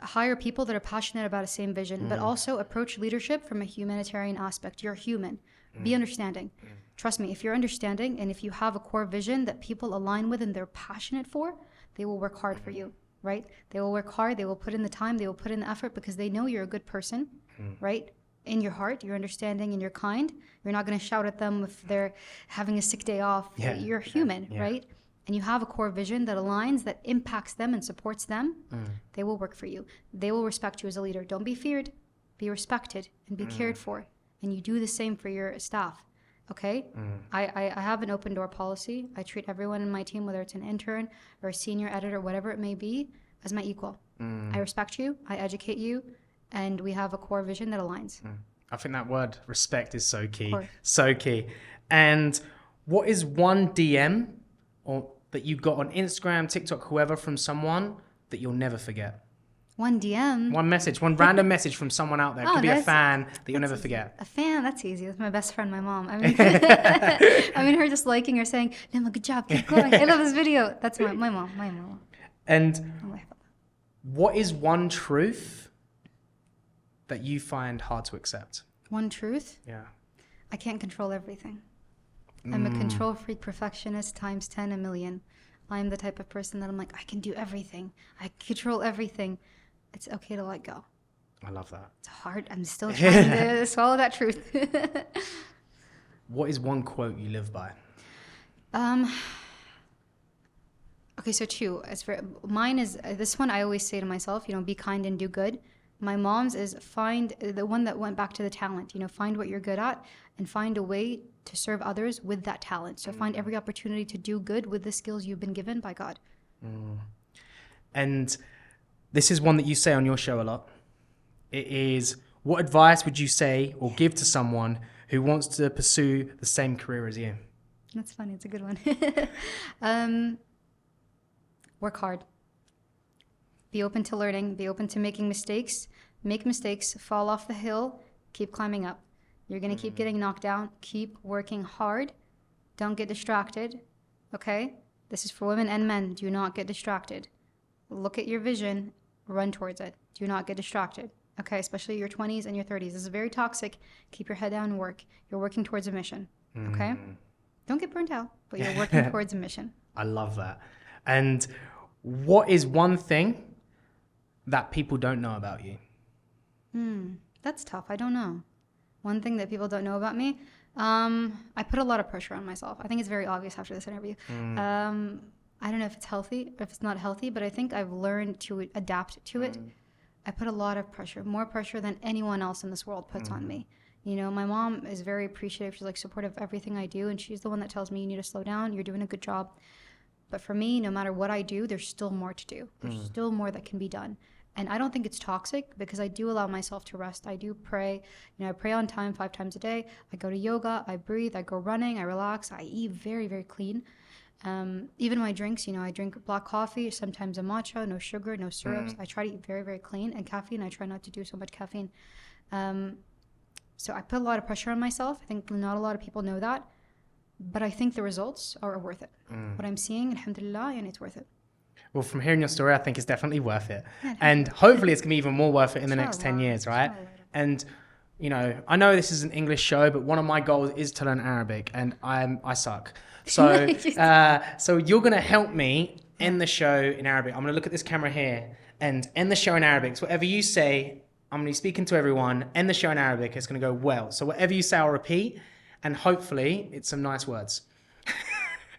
hire people that are passionate about the same vision, but also approach leadership from a humanitarian aspect. You're human. Be understanding. Trust me, if you're understanding and if you have a core vision that people align with and they're passionate for, they will work hard for you, right? They will work hard, they will put in the time, they will put in the effort because they know you're a good person, right? In your heart, you're understanding and you're kind. You're not going to shout at them if they're having a sick day off. You're human, right? And you have a core vision that aligns, that impacts them and supports them, they will work for you. They will respect you as a leader. Don't be feared, be respected and be cared for. And you do the same for your staff. Okay? I have an open door policy. I treat everyone in my team, whether it's an intern or a senior editor, whatever it may be, as my equal. I respect you, I educate you, and we have a core vision that aligns. I think that word respect is so key. So key. And what is one DM that you got on Instagram, TikTok, whoever, from someone that you'll never forget? One DM? One message, one random message from someone out there. It could be a fan that you'll never forget. A fan? That's easy. That's my best friend, my mom. I mean, her just liking or saying, Lema, good job, keep going. I love this video. That's my mom. And what is one truth that you find hard to accept? One truth? Yeah. I can't control everything. I'm a control freak perfectionist times 10 a million. I'm the type of person that I'm like, I can do everything. I control everything. It's okay to let go. I love that. It's hard. I'm still trying to swallow that truth. What is one quote you live by? Okay, so two. Mine is this one. I always say to myself, be kind and do good. My mom's is find the one that went back to the talent. Find what you're good at and find a way to serve others with that talent. So find every opportunity to do good with the skills you've been given by God. And this is one that you say on your show a lot. It is, what advice would you say or give to someone who wants to pursue the same career as you? That's funny. It's a good one. Work hard. Be open to learning. Be open to making mistakes. Make mistakes. Fall off the hill. Keep climbing up. You're going to keep getting knocked down. Keep working hard. Don't get distracted. Okay? This is for women and men. Do not get distracted. Look at your vision. Run towards it. Do not get distracted. Okay? Especially your 20s and your 30s. This is very toxic. Keep your head down and work. You're working towards a mission. Okay? Don't get burnt out, but you're working towards a mission. I love that. And what is one thing that people don't know about you? That's tough. I don't know. One thing that people don't know about me, I put a lot of pressure on myself. I think it's very obvious after this interview. I don't know if it's healthy or if it's not healthy, but I think I've learned to adapt to it. I put a lot of pressure, more pressure than anyone else in this world puts on me. My mom is very appreciative. She's like supportive of everything I do, and she's the one that tells me, you need to slow down. You're doing a good job. But for me, no matter what I do, there's still more to do. There's still more that can be done. And I don't think it's toxic because I do allow myself to rest. I do pray. I pray on time 5 times a day. I go to yoga. I breathe. I go running. I relax. I eat very, very clean. Even my drinks, I drink black coffee, sometimes a matcha, no sugar, no syrups. I try to eat very, very clean. And caffeine, I try not to do so much caffeine. So I put a lot of pressure on myself. I think not a lot of people know that. But I think the results are worth it. What I'm seeing, alhamdulillah, and it's worth it. Well, from hearing your story, I think it's definitely worth it. And hopefully it's going to be even more worth it in the next 10 years, right? And, I know this is an English show, but one of my goals is to learn Arabic, and I suck. So, so you're going to help me end the show in Arabic. I'm going to look at this camera here and end the show in Arabic. So whatever you say, I'm going to be speaking to everyone, end the show in Arabic. It's going to go well. So whatever you say, I'll repeat, and hopefully it's some nice words.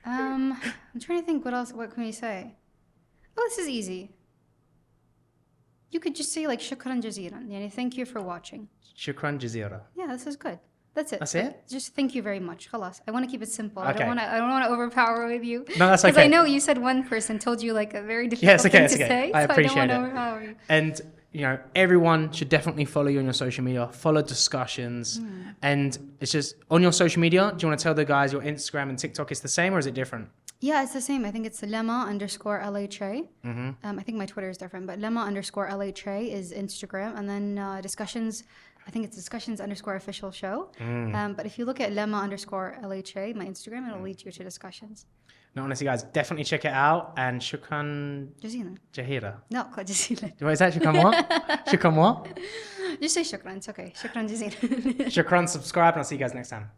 I'm trying to think what can we say? Oh, this is easy. You could just say like shukran jazeeran. Yani, thank you for watching. Shukran jazeera. Yeah, this is good. That's it. That's it? Just thank you very much. Khalas. I want to keep it simple. Okay. I don't want to overpower with you. No, that's okay. Because I know you said one person told you like a very difficult thing to say. I appreciate I don't want to overpower you. And everyone should definitely follow you on your social media, follow discussions. And it's just on your social media, do you want to tell the guys your Instagram and TikTok is the same, or is it different? Yeah, it's the same. I think it's lemma_LHA. I think my Twitter is different, but lemma_LHA is Instagram. And then discussions, I think it's discussions_official show. But if you look at lemma_LHA, my Instagram, it'll lead you to discussions. No, honestly, guys, definitely check it out. And shukran jazeera. No, jazeera. What is that? Shukran what? Shukran what? Just say shukran. It's okay. Shukran jazeera. Shukran, subscribe, and I'll see you guys next time.